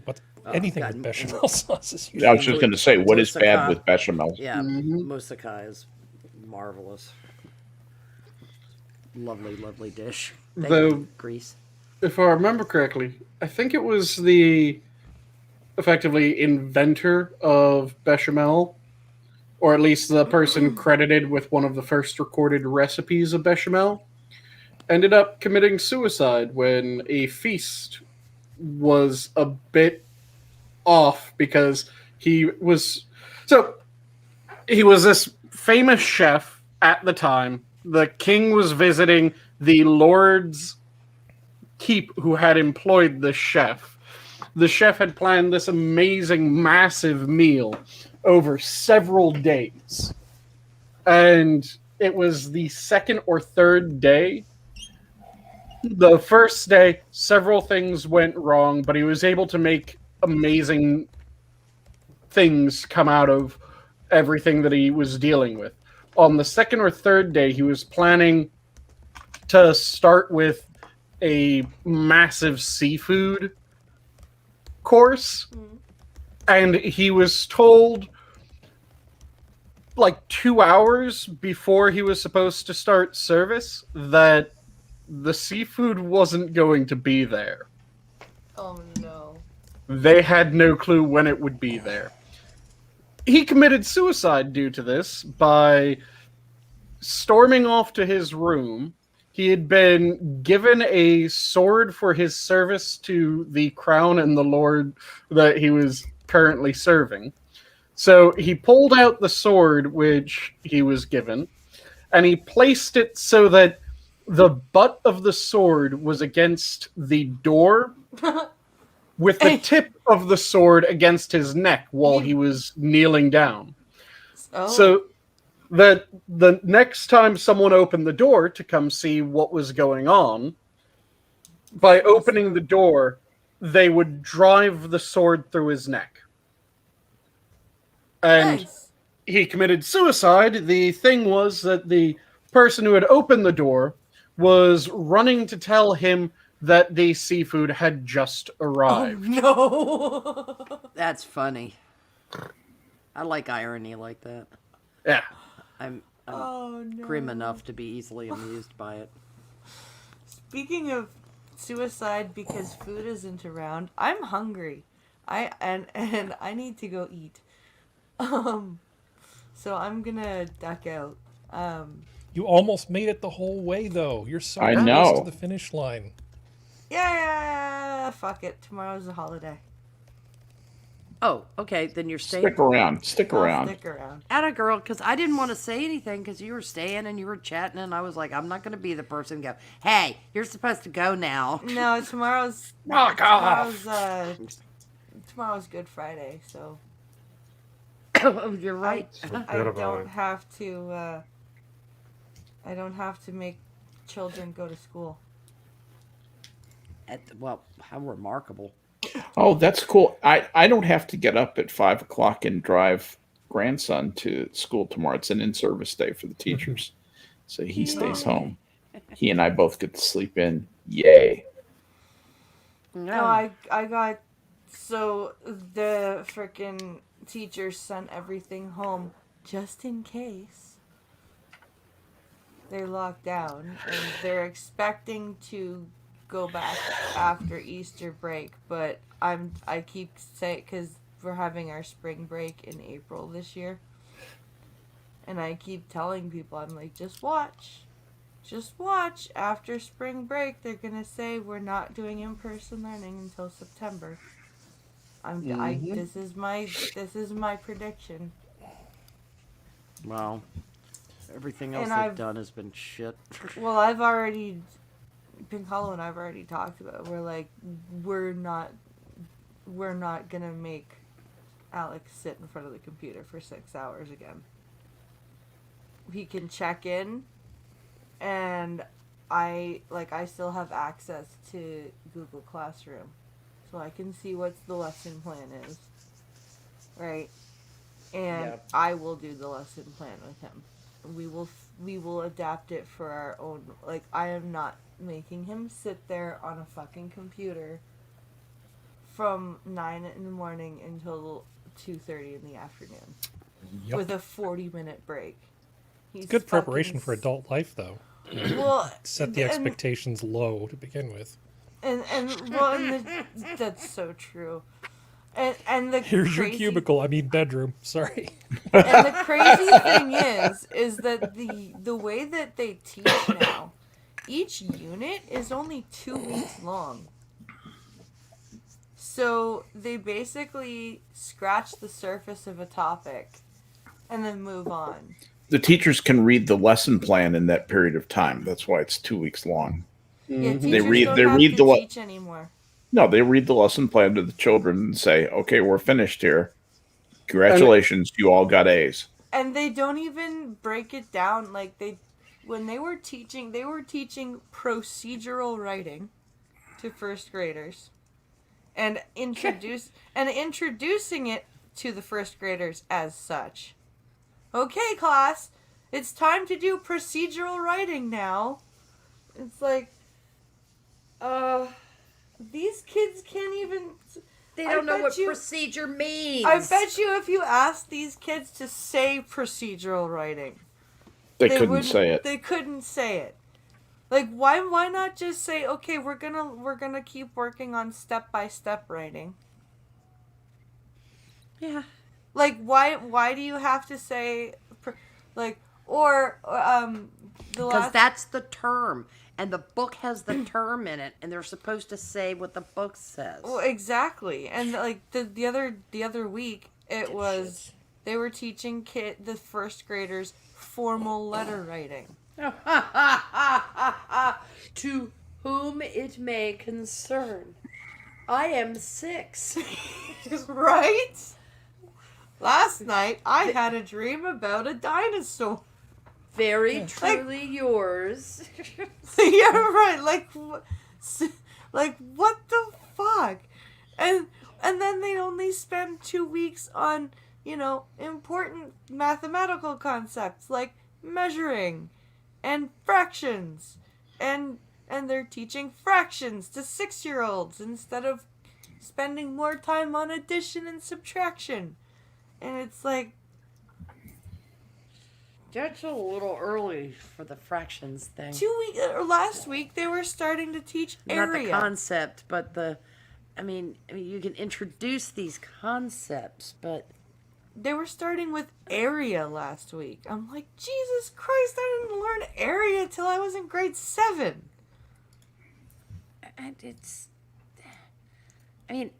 what anything God. with bechamel sauce is. I was just going to say, what is bad Moussaka. with bechamel? Yeah, moussaka is marvelous. Lovely, lovely dish. Thank Though- you, Greece. If I remember correctly, I think it was the effectively inventor of bechamel, or at least the person credited with one of the first recorded recipes of bechamel, ended up committing suicide when a feast was a bit off because he was this famous chef at the time. The king was visiting the Lord's keep who had employed the chef. The chef had planned this amazing, massive meal over several days. And it was the second or third day. The first day, several things went wrong, but he was able to make amazing things come out of everything that he was dealing with. On the second or third day, he was planning to start with a massive seafood course, and he was told like 2 hours before he was supposed to start service that the seafood wasn't going to be there. Oh no. They had no clue when it would be there. He committed suicide due to this by storming off to his room. He had been given a sword for his service to the crown and the lord that he was currently serving. So he pulled out the sword which he was given, and he placed it so that the butt of the sword was against the door with the tip of the sword against his neck while he was kneeling down. Oh. So that the next time someone opened the door to come see what was going on, by opening the door, they would drive the sword through his neck. And Nice. he committed suicide. The thing was that the person who had opened the door was running to tell him that the seafood had just arrived. Oh no. That's funny. I like irony like that. Yeah. I'm Oh no. grim enough to be easily amused by it. Speaking of suicide because food isn't around, I'm hungry. And I need to go eat. So I'm gonna duck out. You almost made it the whole way, though. You're so I close know. to the finish line. Yeah, fuck it. Tomorrow's a holiday. Oh, okay. Then you're staying. Stick around. Stick I'll around. stick around. Atta girl, because I didn't want to say anything because you were staying and you were chatting, and I was like, I'm not going to be the person to go, hey, you're supposed to go now. No, tomorrow's Knock off! tomorrow's Good Friday, so You're right. I don't have to. I don't have to make children go to school. Well, how remarkable. Oh, that's cool. I don't have to get up at 5 o'clock and drive grandson to school tomorrow. It's an in-service day for the teachers. So he stays home. He and I both get to sleep in. Yay. No, I got, so the frickin' teachers sent everything home just in case they're locked down, and they're expecting to go back after Easter break, but I keep saying, because we're having our spring break in April this year, and I keep telling people, I'm like, just watch, after spring break they're gonna say we're not doing in-person learning until September. This is my prediction. Well, everything else And they've I've- done has been shit. Well, I've already, Pink Hollow and I've already talked about it. We're like, we're not gonna make Alex sit in front of the computer for 6 hours again. He can check in, and I still have access to Google Classroom, so I can see what the lesson plan is, right? And Yep. I will do the lesson plan with him. We will adapt it for our own. Like, I am not making him sit there on a fucking computer from 9 in the morning until 2:30 in the afternoon with a 40-minute break. He's Good fucking preparation for adult life, though. Well, Set the expectations low to begin with. That's so true. And the Here's crazy, your cubicle. I mean bedroom. Sorry. And the crazy thing is that the way that they teach now, each unit is only 2 weeks long. So they basically scratch the surface of a topic and then move on. The teachers can read the lesson plan in that period of time. That's why it's 2 weeks long. Yeah, teachers They read- don't they have read to the teach anymore. No, they read the lesson plan to the children and say, okay, we're finished here. Congratulations, you all got A's. And they don't even break it down. Like, when they were teaching procedural writing to first graders, and introducing it to the first graders as such. okay, class, it's time to do procedural writing now. It's like, these kids can't even... They don't know what you, procedure means. I bet you if you asked these kids to say procedural writing, They couldn't say it. They couldn't say it. Like, why not just say, okay, we're gonna keep working on step-by-step writing? Yeah. Like, why do you have to say, like, or, Because that's the term. And the book has the term in it, and they're supposed to say what the book says. Well, exactly. And, like, the other week, they were teaching the first graders formal letter writing. To whom it may concern. I am 6. Right? Last night, I had a dream about a dinosaur. Very truly yours. Yeah, right. Like what the fuck? And then they only spend 2 weeks on, important mathematical concepts like measuring and fractions. And they're teaching fractions to 6-year-olds instead of spending more time on addition and subtraction. And it's like, That's a little early for the fractions thing. last week they were starting to teach area. Not the concept, but I mean, you can introduce these concepts, but They were starting with area last week. I'm like, Jesus Christ, I didn't learn area till I was in grade 7. and it's, I mean,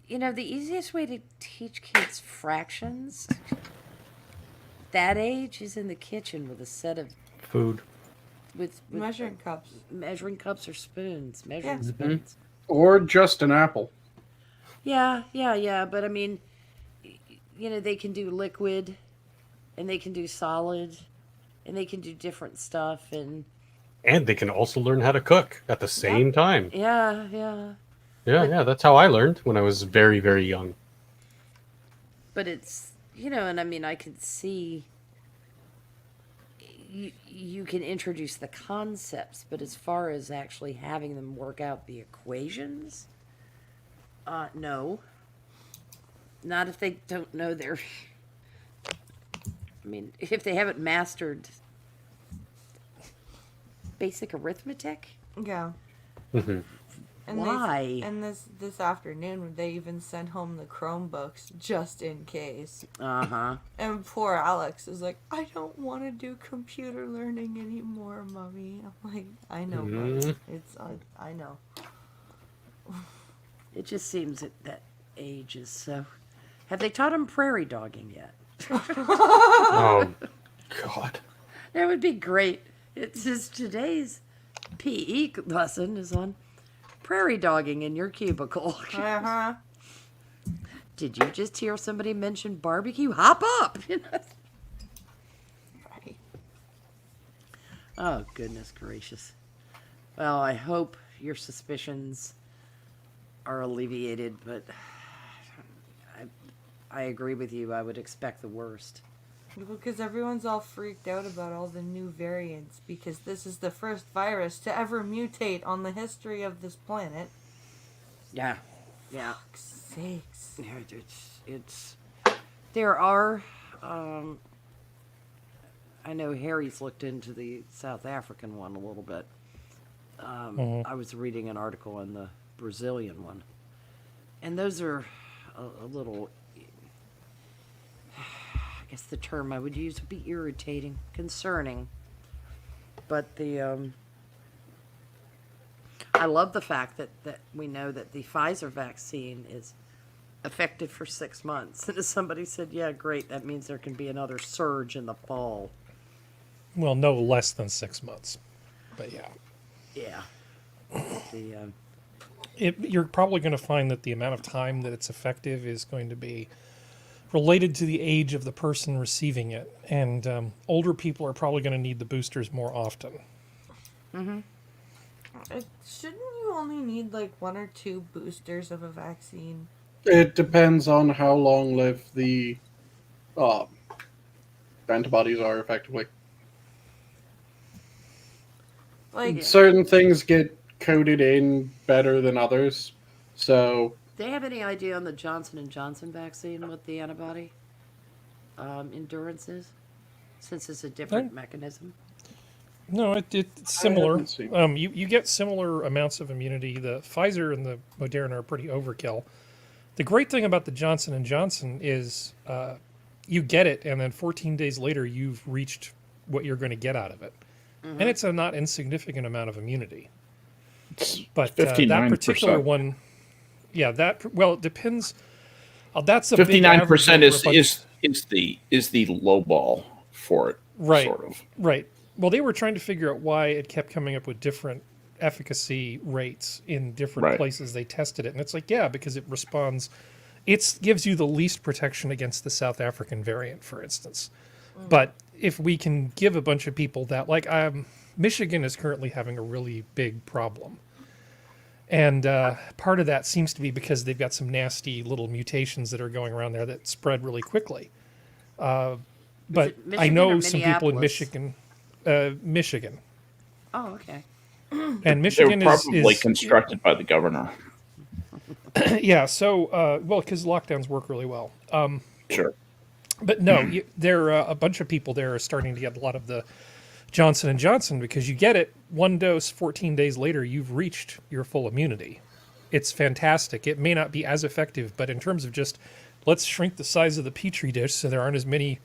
the easiest way to teach kids fractions that age is in the kitchen with a set of Food. with Measuring cups. measuring cups or spoons, measuring Yeah. spoons. Or just an apple. Yeah, but I mean, they can do liquid, and they can do solid, and they can do different stuff, and And they can also learn how to cook at the same time. yeah. Yeah, that's how I learned when I was very, very young. But it's, and I mean, I could see you can introduce the concepts, but as far as actually having them work out the equations, no. Not if they don't know their, I mean, if they haven't mastered basic arithmetic. Yeah. Mm-hmm. And Why? And this afternoon, they even sent home the Chromebooks just in case. Uh-huh. And poor Alex is like, I don't want to do computer learning anymore, Mommy. I'm like, I know, buddy. It's I know. It just seems that age is so... Have they taught him prairie dogging yet? Oh, God. That would be great. It's just today's PE lesson is on prairie dogging in your cubicle. Uh-huh. Did you just hear somebody mention barbecue? Hop up! Right. Oh, goodness gracious. Well, I hope your suspicions are alleviated, but I agree with you. I would expect the worst. Because everyone's all freaked out about all the new variants because this is the first virus to ever mutate on the history of this planet. Yeah. Fuck's sakes. Yeah, it's there are I know Harry's looked into the South African one a little bit. I was reading an article on the Brazilian one, and those are a little, I guess the term I would use would be irritating, concerning. But I love the fact that we know that the Pfizer vaccine is effective for 6 months. And as somebody said, yeah, great, that means there can be another surge in the fall. Well, no less than 6 months. But yeah. Yeah. You're probably going to find that the amount of time that it's effective is going to be related to the age of the person receiving it. And older people are probably going to need the boosters more often. Mm-hmm. Shouldn't you only need like 1 or 2 boosters of a vaccine? It depends on how long lived the antibodies are effectively. Like, Certain things get coded in better than others. So, Do they have any idea on the Johnson & Johnson vaccine what the antibody endurance is? Since it's a different mechanism? No, it's similar. haven't seen. You get similar amounts of immunity. The Pfizer and the Moderna are pretty overkill. The great thing about the Johnson & Johnson is you get it, and then 14 days later, you've reached what you're going to get out of it. And it's a not insignificant amount of immunity. But that particular one, it depends. That's a 59% is the low ball for it, right, sort of. Right. Well, they were trying to figure out why it kept coming up with different efficacy rates in different places they tested it. And it's like, yeah, because it responds, it gives you the least protection against the South African variant, for instance. But if we can give a bunch of people that, like, Michigan is currently having a really big problem. And part of that seems to be because they've got some nasty little mutations that are going around there that spread really quickly. But I know some people in Michigan. Michigan. Oh, okay. And Michigan they were probably constructed by the governor. Yeah, so, because lockdowns work really well. Sure. But no, there a bunch of people there are starting to get a lot of the Johnson & Johnson because you get it, one dose, 14 days later, you've reached your full immunity. It's fantastic. It may not be as effective, but in terms of just, let's shrink the size of the petri dish so there aren't as many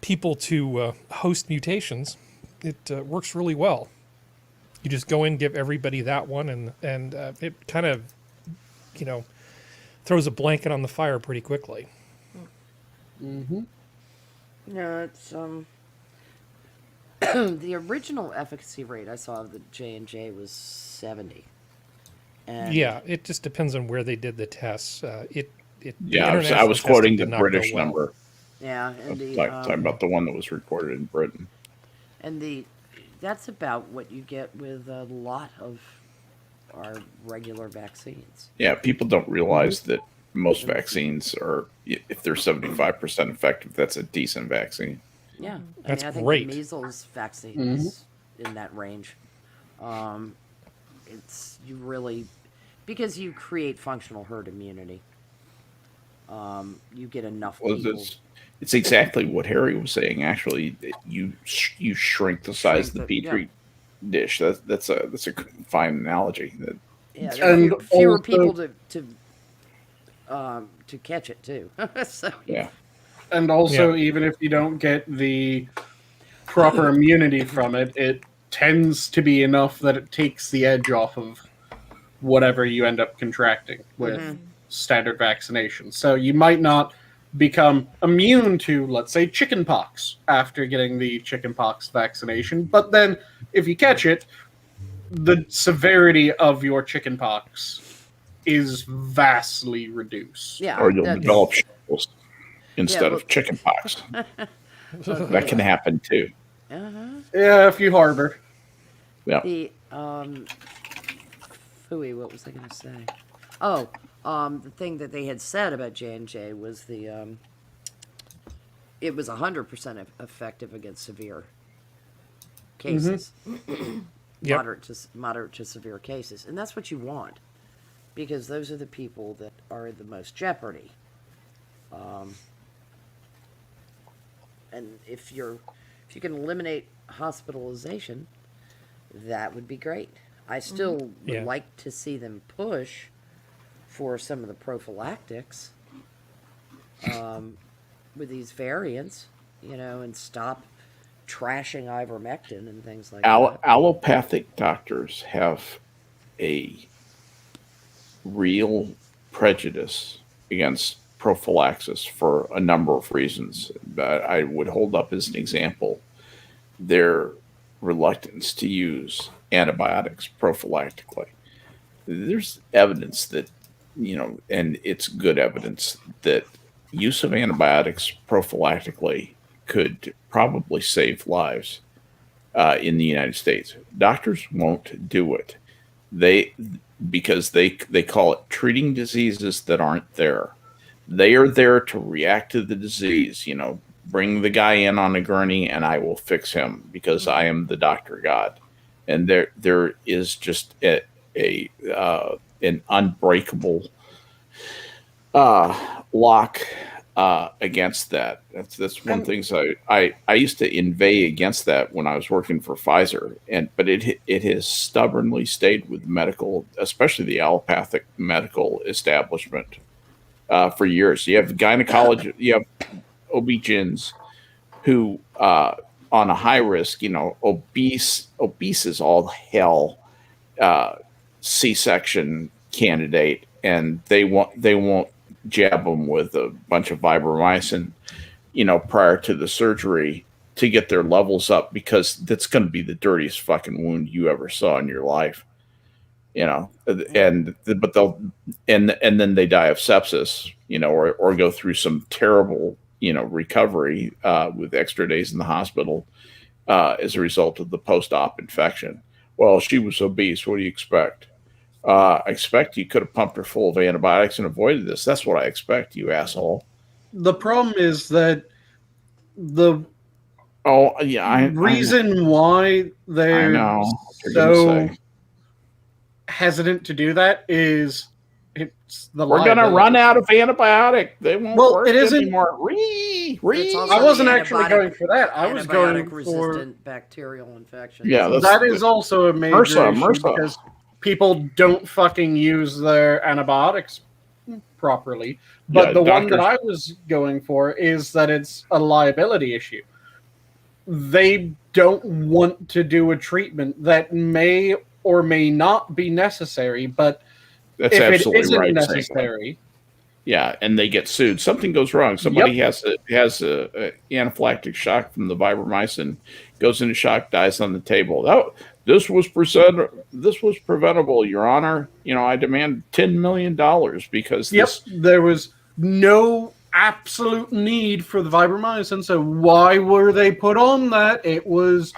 people to host mutations, it works really well. You just go in, give everybody that one, and it kind of, throws a blanket on the fire pretty quickly. No, it's the original efficacy rate I saw of the J&J was 70. And Yeah, it just depends on where they did the tests. The I was international quoting testing the did not go British well. number. Yeah, and the Talking about the one that was reported in Britain. and that's about what you get with a lot of our regular vaccines. Yeah, people don't realize that most vaccines are, if they're 75% effective, that's a decent vaccine. Yeah, That's I think great. the measles vaccine is in that range. It's you really because you create functional herd immunity. You get enough people. It's exactly what Harry was saying. Actually, you shrink the size of the petri dish. That's a fine analogy. Yeah, there are fewer people to catch it too. So Yeah. And also, even if you don't get the proper immunity from it, it tends to be enough that it takes the edge off of whatever you end up contracting with standard vaccination. So you might not become immune to, let's say, chickenpox after getting the chickenpox vaccination, but then if you catch it, the severity of your chickenpox is vastly reduced. yeah, Or you'll that's- develop shingles instead well- of chickenpox. That can happen too. Yeah, if you harbor. Yeah. The phooey, what was I going to say? Oh, the thing that they had said about J&J was it was 100% effective against severe cases, moderate to severe cases, and that's what you want, because those are the people that are in the most jeopardy. And if you can eliminate hospitalization, that would be great. I still would like to see them push for some of the prophylactics with these variants, and stop trashing ivermectin and things like that. Allopathic doctors have a real prejudice against prophylaxis for a number of reasons. But I would hold up as an example their reluctance to use antibiotics prophylactically. There's evidence that, and it's good evidence that use of antibiotics prophylactically could probably save lives in the United States. Doctors won't do it. Because they call it treating diseases that aren't there. They are there to react to the disease. Bring the guy in on a gurney and I will fix him because I am the doctor god. And there is just an unbreakable lock against that. That's one of the things I used to inveigh against that when I was working for Pfizer, but it has stubbornly stayed with medical, especially the allopathic medical establishment, for years. You have gynecology, you have OB-GYNs who on a high risk, obese as all hell, C-section candidate, and they won't jab them with a bunch of ivermectin, prior to the surgery to get their levels up, because that's going to be the dirtiest fucking wound you ever saw in your life, but then they die of sepsis, or go through some terrible, recovery, with extra days in the hospital, as a result of the post-op infection. Well, she was obese. What do you expect? I expect you could have pumped her full of antibiotics and avoided this. That's what I expect, you asshole. The problem is that the reason why they're so hesitant to do that is it's the we're going to run out of antibiotic. They won't work anymore. I wasn't actually going for that. I was going for resistant bacterial infections. Yeah, that is also a major issue because people don't fucking use their antibiotics properly. But the one that I was going for is that it's a liability issue. They don't want to do a treatment that may or may not be necessary, but that's if absolutely it isn't right, necessary, and they get sued. Something goes wrong. Somebody has a anaphylactic shock from the ivermectin, goes into shock, dies on the table. This was preventable, Your Honor. I demand $10 million because there was no absolute need for the ivermectin. So why were they put on that? It was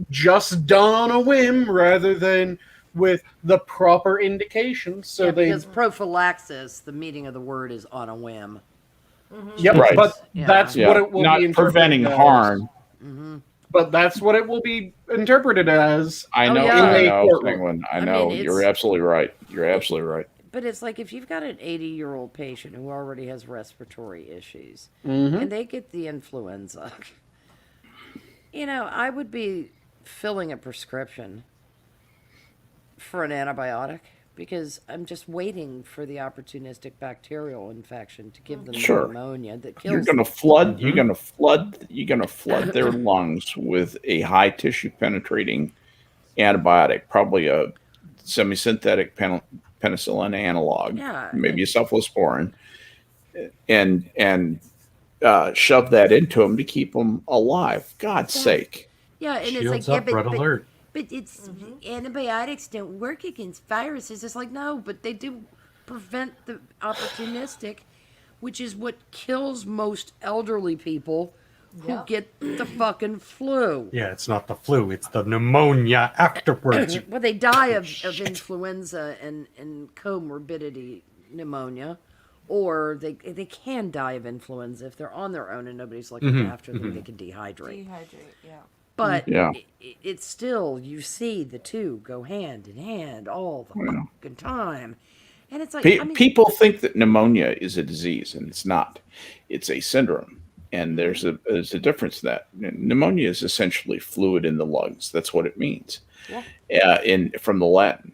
just done on a whim rather than with the proper indications. So because prophylaxis, the meaning of the word is on a whim. Mm-hmm. Yep, right. But that's what it will not be preventing harm. Mm-hmm. But that's what it will be interpreted as. I know, Sanguine. I know. You're absolutely right. You're absolutely right. But it's like if you've got an 80-year-old patient who already has respiratory issues, mm-hmm. and they get the influenza, I would be filling a prescription for an antibiotic because I'm just waiting for the opportunistic bacterial infection to give them pneumonia that kills. You're going to flood. You're going to flood their lungs with a high tissue penetrating antibiotic, probably a semi-synthetic penicillin analog, maybe a cephalosporin, and shove that into them to keep them alive. God's sake. Yeah, and Shields it's like up, red alert. But it's antibiotics don't work against viruses. It's like, no, but they do prevent the opportunistic, which is what kills most elderly people who get the fucking flu. Yeah, it's not the flu, it's the pneumonia afterwards. Well, they die of influenza and comorbidity pneumonia, or they can die of influenza if they're on their own and nobody's looking after them. They can dehydrate. But it's still, you see the two go hand in hand all the fucking time. And it's like... people think that pneumonia is a disease, and it's not. It's a syndrome. And there's a difference in that. Pneumonia is essentially fluid in the lungs. That's what it means. From the Latin.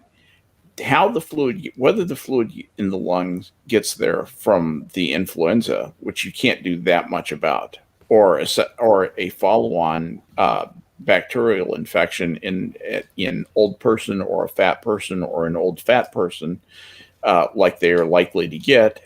Whether the fluid in the lungs gets there from the influenza, which you can't do that much about, or a follow-on bacterial infection in old person or a fat person or an old fat person, like they are likely to get,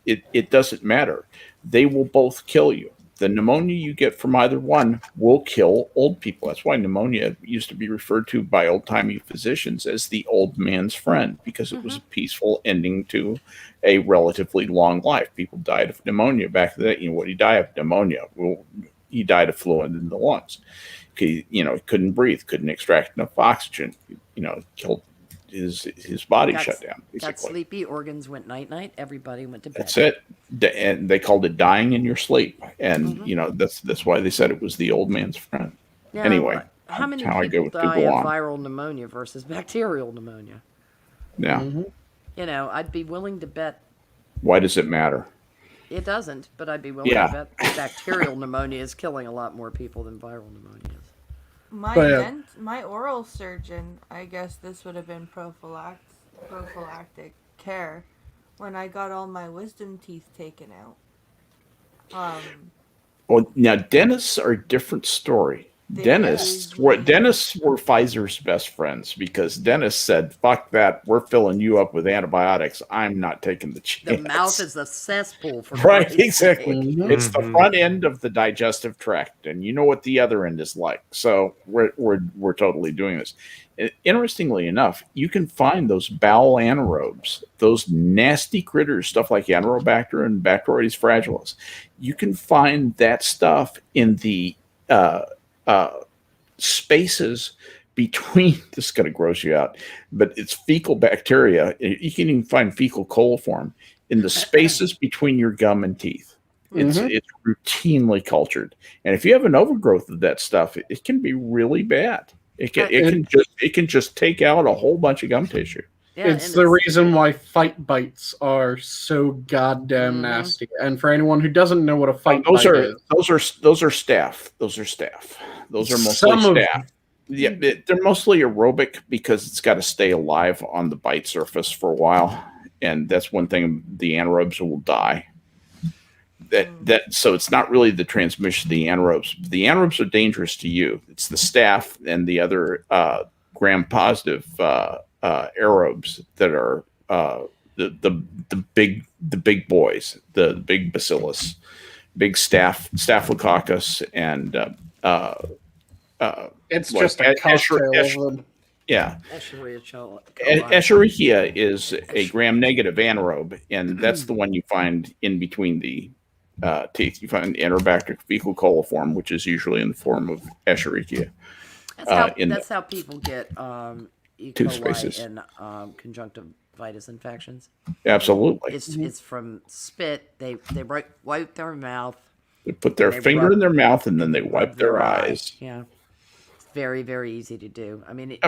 it doesn't matter. They will both kill you. The pneumonia you get from either one will kill old people. That's why pneumonia used to be referred to by old-timey physicians as the old man's friend, because it was a peaceful ending to a relatively long life. People died of pneumonia back then. What did he die of? Pneumonia. Well, he died of fluid in the lungs. He couldn't breathe, couldn't extract enough oxygen. Killed his body Got, shut down. got Basically, sleepy, organs went night-night, everybody went to bed. that's it. And they called it dying in your sleep, and that's why they said it was the old man's friend. Now, Anyway, how many how I people go die of on. viral pneumonia versus bacterial pneumonia? Yeah. You know, I'd be willing to bet Why does it matter? it doesn't, but I'd be willing Yeah. to bet that bacterial pneumonia is killing a lot more people than viral pneumonia is. My oral surgeon, I guess this would have been prophylactic care when I got all my wisdom teeth taken out. Well, now dentists are a different story. Dentists were Pfizer's best friends because dentists said, "Fuck that! We're filling you up with antibiotics. I'm not taking the chance." The mouth is a cesspool for right, Christ's exactly. sake. It's the front end of the digestive tract, and you know what the other end is like. So we're totally doing this. Interestingly enough, you can find those bowel anaerobes, those nasty critters, stuff like Anaerobacter and Bacteroides fragilis. You can find that stuff in the spaces between, this is going to gross you out, but it's fecal bacteria. You can even find fecal coliform in the spaces between your gum and teeth. It's routinely cultured. And if you have an overgrowth of that stuff, it can be really bad. It can just take out a whole bunch of gum tissue. Yeah, it's the reason why fight bites are so goddamn nasty. And for anyone who doesn't know what a fight bite is, those are staff. Those are mostly staff. Yeah, they're mostly aerobic because it's got to stay alive on the bite surface for a while, and that's one thing. The anaerobes will die. So it's not really the transmission of the anaerobes. The anaerobes are dangerous to you. It's the staph and the other gram-positive aerobes that are the big boys, the big bacillus, big staphylococcus, and it's just a cocktail of them. Yeah. Escherichia Escherichia is a gram-negative anaerobe, and that's the one you find in between the teeth. You find Enterobacter fecal coliform, which is usually in the form of Escherichia. That's how people get E. Tooth coli spaces. and conjunctivitis infections. Absolutely. It's from spit. They wipe their mouth. They put their finger in their mouth and then they wipe their eyes. Yeah. It's very, very easy to do. I mean,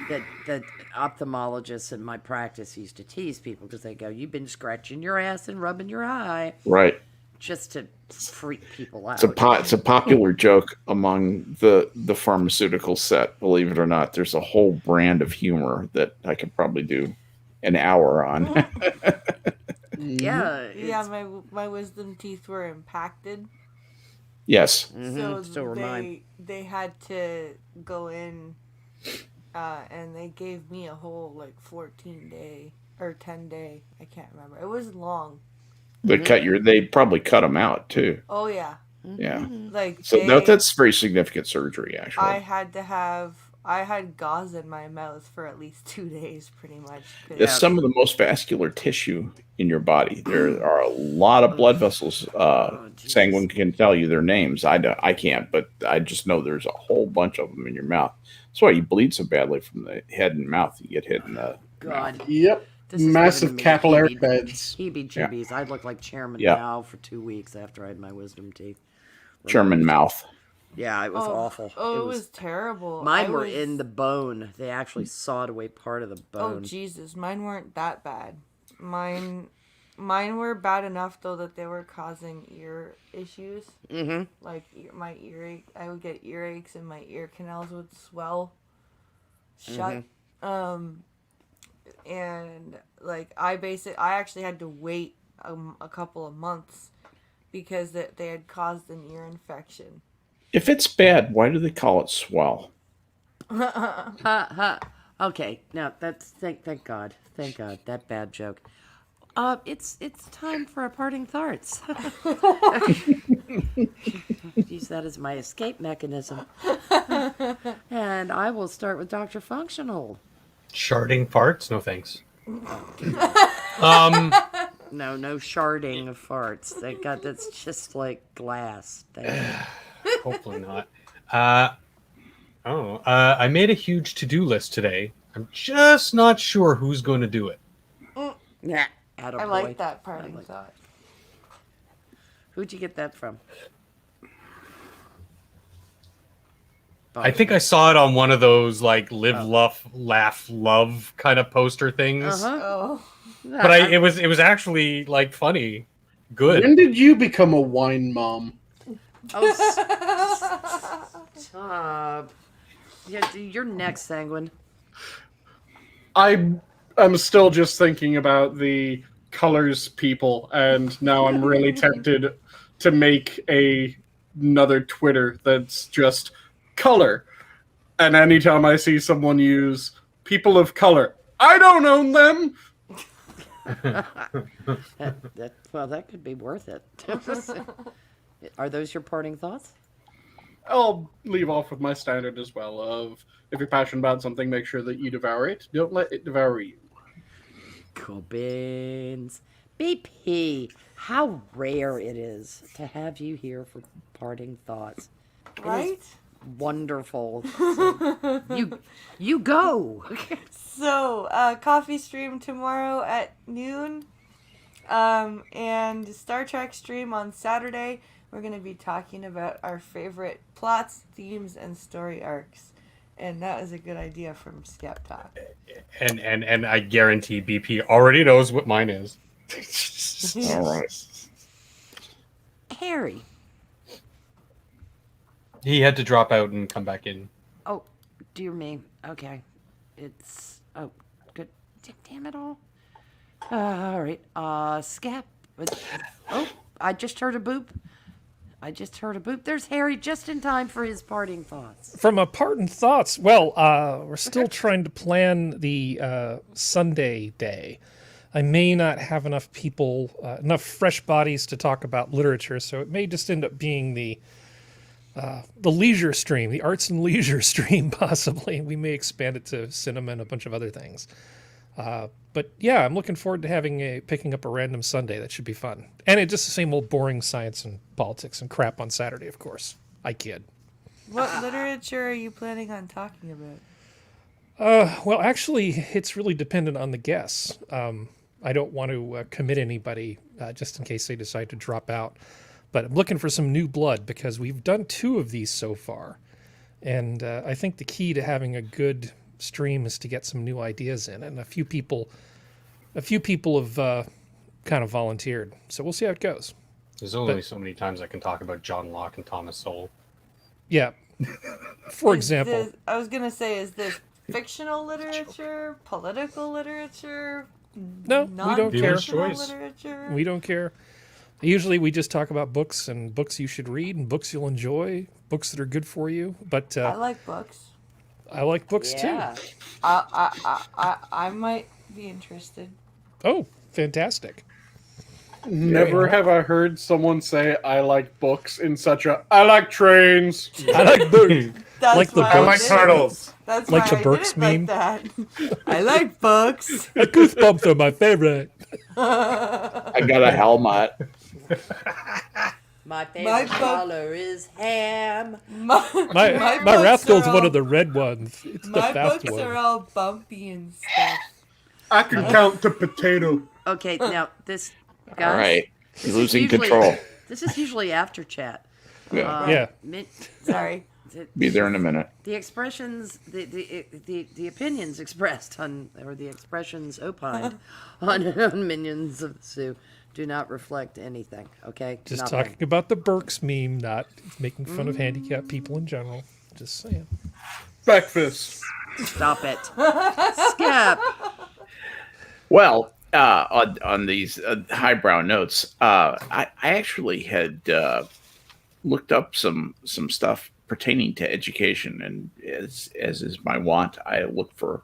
the ophthalmologists in my practice used to tease people because they go, "You've been scratching your ass and rubbing your eye." Right. Just to freak people out. It's a popular joke among the pharmaceutical set, believe it or not. There's a whole brand of humor that I could probably do an hour on. Yeah. My wisdom teeth were impacted. Yes. So they had to go in, and they gave me a whole 14-day or 10-day. I can't remember. It was long. They probably cut them out too. Oh yeah. Yeah. So that's very significant surgery, actually. I had gauze in my mouth for at least 2 days, pretty much. It's some of the most vascular tissue in your body. There are a lot of blood vessels. Sanguine can tell you their names. I can't, but I just know there's a whole bunch of them in your mouth. That's why you bleed so badly from the head and mouth. You get hit in the mouth. Yep. Massive capillary beds. Heebie-jeebies. I looked like Chairman Mao for 2 weeks after I had my wisdom teeth. Chairman Mouth. Yeah, it was awful. Oh, it was terrible. Mine were in the bone. They actually sawed away part of the bone. Oh, Jesus. Mine weren't that bad. Mine were bad enough, though, that they were causing ear issues. Mm-hmm. Like, my earache. I would get earaches and my ear canals would swell shut. Mm-hmm. And, I actually had to wait a couple of months because they had caused an ear infection. If it's bad, why do they call it swell? Okay, now that's thank God, that bad joke. It's time for a parting thoughts. Use that as my escape mechanism, and I will start with DrFunctional. Sharding farts? No thanks. No sharding of farts. Thank God, that's just like glass. Hopefully not. I made a huge to-do list today I'm just not sure who's going to do it. Yeah. I like that parting thought. Who'd you get that from? I think I saw it on one of those like live, laugh, love kind of poster things. Oh. But it was actually like funny, good. When did you become a wine mom? Oh, stop. Yeah, you're next, Sanguine. I'm still just thinking about the colors people, and now I'm really tempted to make another Twitter that's just color. And anytime I see someone use people of color, I don't own them. That could be worth it. Are those your parting thoughts? I'll leave off with my standard as well of if you're passionate about something, make sure that you devour it. Don't let it devour you. Cool beans. BP, how rare it is to have you here for parting thoughts. Right? Wonderful. So, you go. So, coffee stream tomorrow at noon. And Star Trek stream on Saturday. We're going to be talking about our favorite plots, themes, and story arcs. And that was a good idea from Skep Tock. And I guarantee BP already knows what mine is. All right. Harry. He had to drop out and come back in. Oh, dear me. Okay. It's... Oh, good. Damn it all. All right. Skep. Oh, I just heard a boop. There's Harry just in time for his parting thoughts. From a parting thoughts, well, we're still trying to plan the Sunday day. I may not have enough people, enough fresh bodies to talk about literature, so it may just end up being the leisure stream, the arts and leisure stream, possibly. We may expand it to cinema and a bunch of other things. But yeah, I'm looking forward to picking up a random Sunday. That should be fun. And it's just the same old boring science and politics and crap on Saturday, of course. I kid. What literature are you planning on talking about? Well, actually, it's really dependent on the guests. I don't want to commit anybody just in case they decide to drop out. But I'm looking for some new blood because we've done 2 of these so far. And I think the key to having a good stream is to get some new ideas in. And a few people have kind of volunteered. So we'll see how it goes. There's only so many times I can talk about John Locke and Thomas Sowell. Yeah. For example. I was going to say, is this fictional literature, political literature, No, we don't care. literature? We don't care. Usually we just talk about books and books you should read and books you'll enjoy, books that are good for you. But I like books. I like books too. I might be interested. Oh, fantastic. Never have I heard someone say I like books in such a I like trains. I like books. That's Like the why I I like did it. turtles. That's Like why the I Burks did it meme. like that. I like books. Goosebumps are my favorite. I got a helmet. My favorite color is ham. My My books Rascal's are one all- of the red ones. It's the My fast books one. are all bumpy and stuff. I can count to potato. Okay, now this, guys. All right. this You're is losing usually- control. This is usually after chat. Yeah. Yeah. Sorry. Be there in a minute. The expressions, the opinions expressed on, or the expressions opined on Minions of the Zoo do not reflect anything, okay? Just Nothing. talking about the Burks meme, not making fun of handicapped people in general. Just saying. Breakfast. Stop it. Skep. Well, on these highbrow notes, I actually had looked up some stuff pertaining to education, and as is my wont, I look for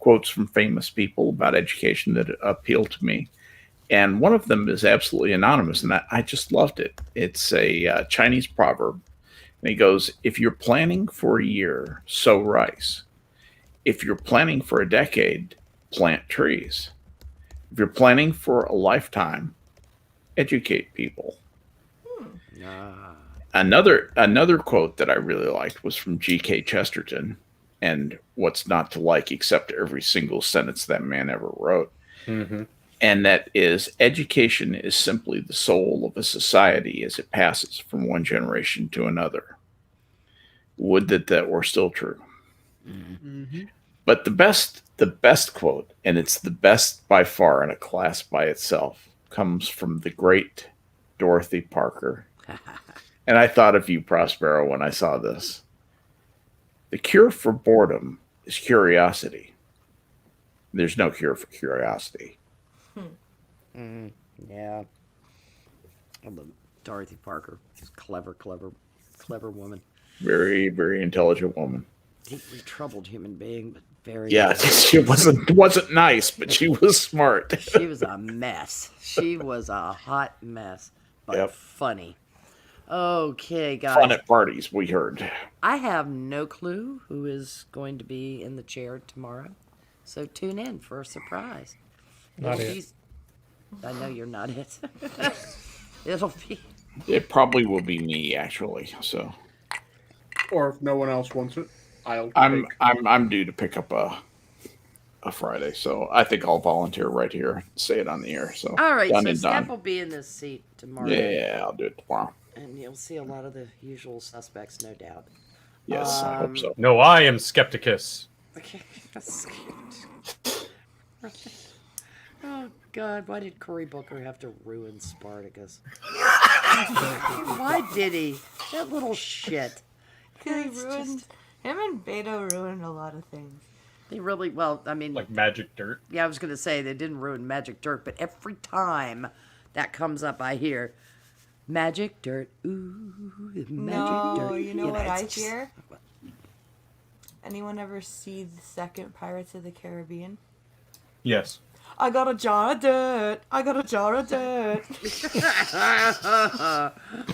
quotes from famous people about education that appeal to me. And one of them is absolutely anonymous, and I just loved it. It's a Chinese proverb, and it goes, "If you're planning for a year, sow rice. If you're planning for a decade, plant trees. If you're planning for a lifetime, educate people." Another quote that I really liked was from G.K. Chesterton, and what's not to like, except every single sentence that man ever wrote. Mm-hmm. And that is, education is simply the soul of a society as it passes from one generation to another. Would that were still true. Mm-hmm. But the best quote, and it's the best by far in a class by itself, comes from the great Dorothy Parker. And I thought of you, Prospero, when I saw this. The cure for boredom is curiosity. There's no cure for curiosity. Yeah. I love Dorothy Parker. She's clever woman. Very, very intelligent woman. Deeply troubled human being, but very. Yeah, she wasn't nice, but she was smart. She was a mess. She was a hot mess, but funny. Okay, guys. Fun at parties, we heard. I have no clue who is going to be in the chair tomorrow, so tune in for a surprise. Not it. I know you're not it. It'll be. It probably will be me, actually. So. Or if no one else wants it, I'm due to pick up a Friday, so I think I'll volunteer right here and say it on the air. So all right, done so and Skep done. will be in this seat tomorrow. Yeah, I'll do it tomorrow. And you'll see a lot of the usual suspects, no doubt. Yes, I hope so. No, I am Skepticus. Okay. Oh God, why did Cory Booker have to ruin Spartacus? Why did he? That little shit. Him and Beto ruined a lot of things. They really, well, I mean, Like magic dirt. yeah, I was gonna say they didn't ruin Magic Dirt, but every time that comes up, I hear Magic Dirt. Ooh, Magic Dirt. You know what it's I just- hear? Anyone ever see the second Pirates of the Caribbean? Yes. I got a jar of dirt. I got a jar of dirt.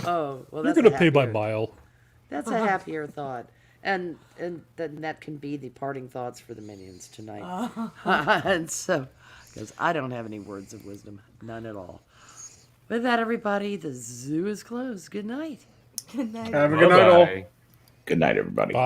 Oh, well, You're that's going to a pay by happier- mile. That's a happier thought. And then that can be the parting thoughts for the minions tonight. And so, because I don't have any words of wisdom, none at all. With that, everybody, the zoo is closed. Good night. Good night. Have a good night, all. Bye-bye. Good night, everybody.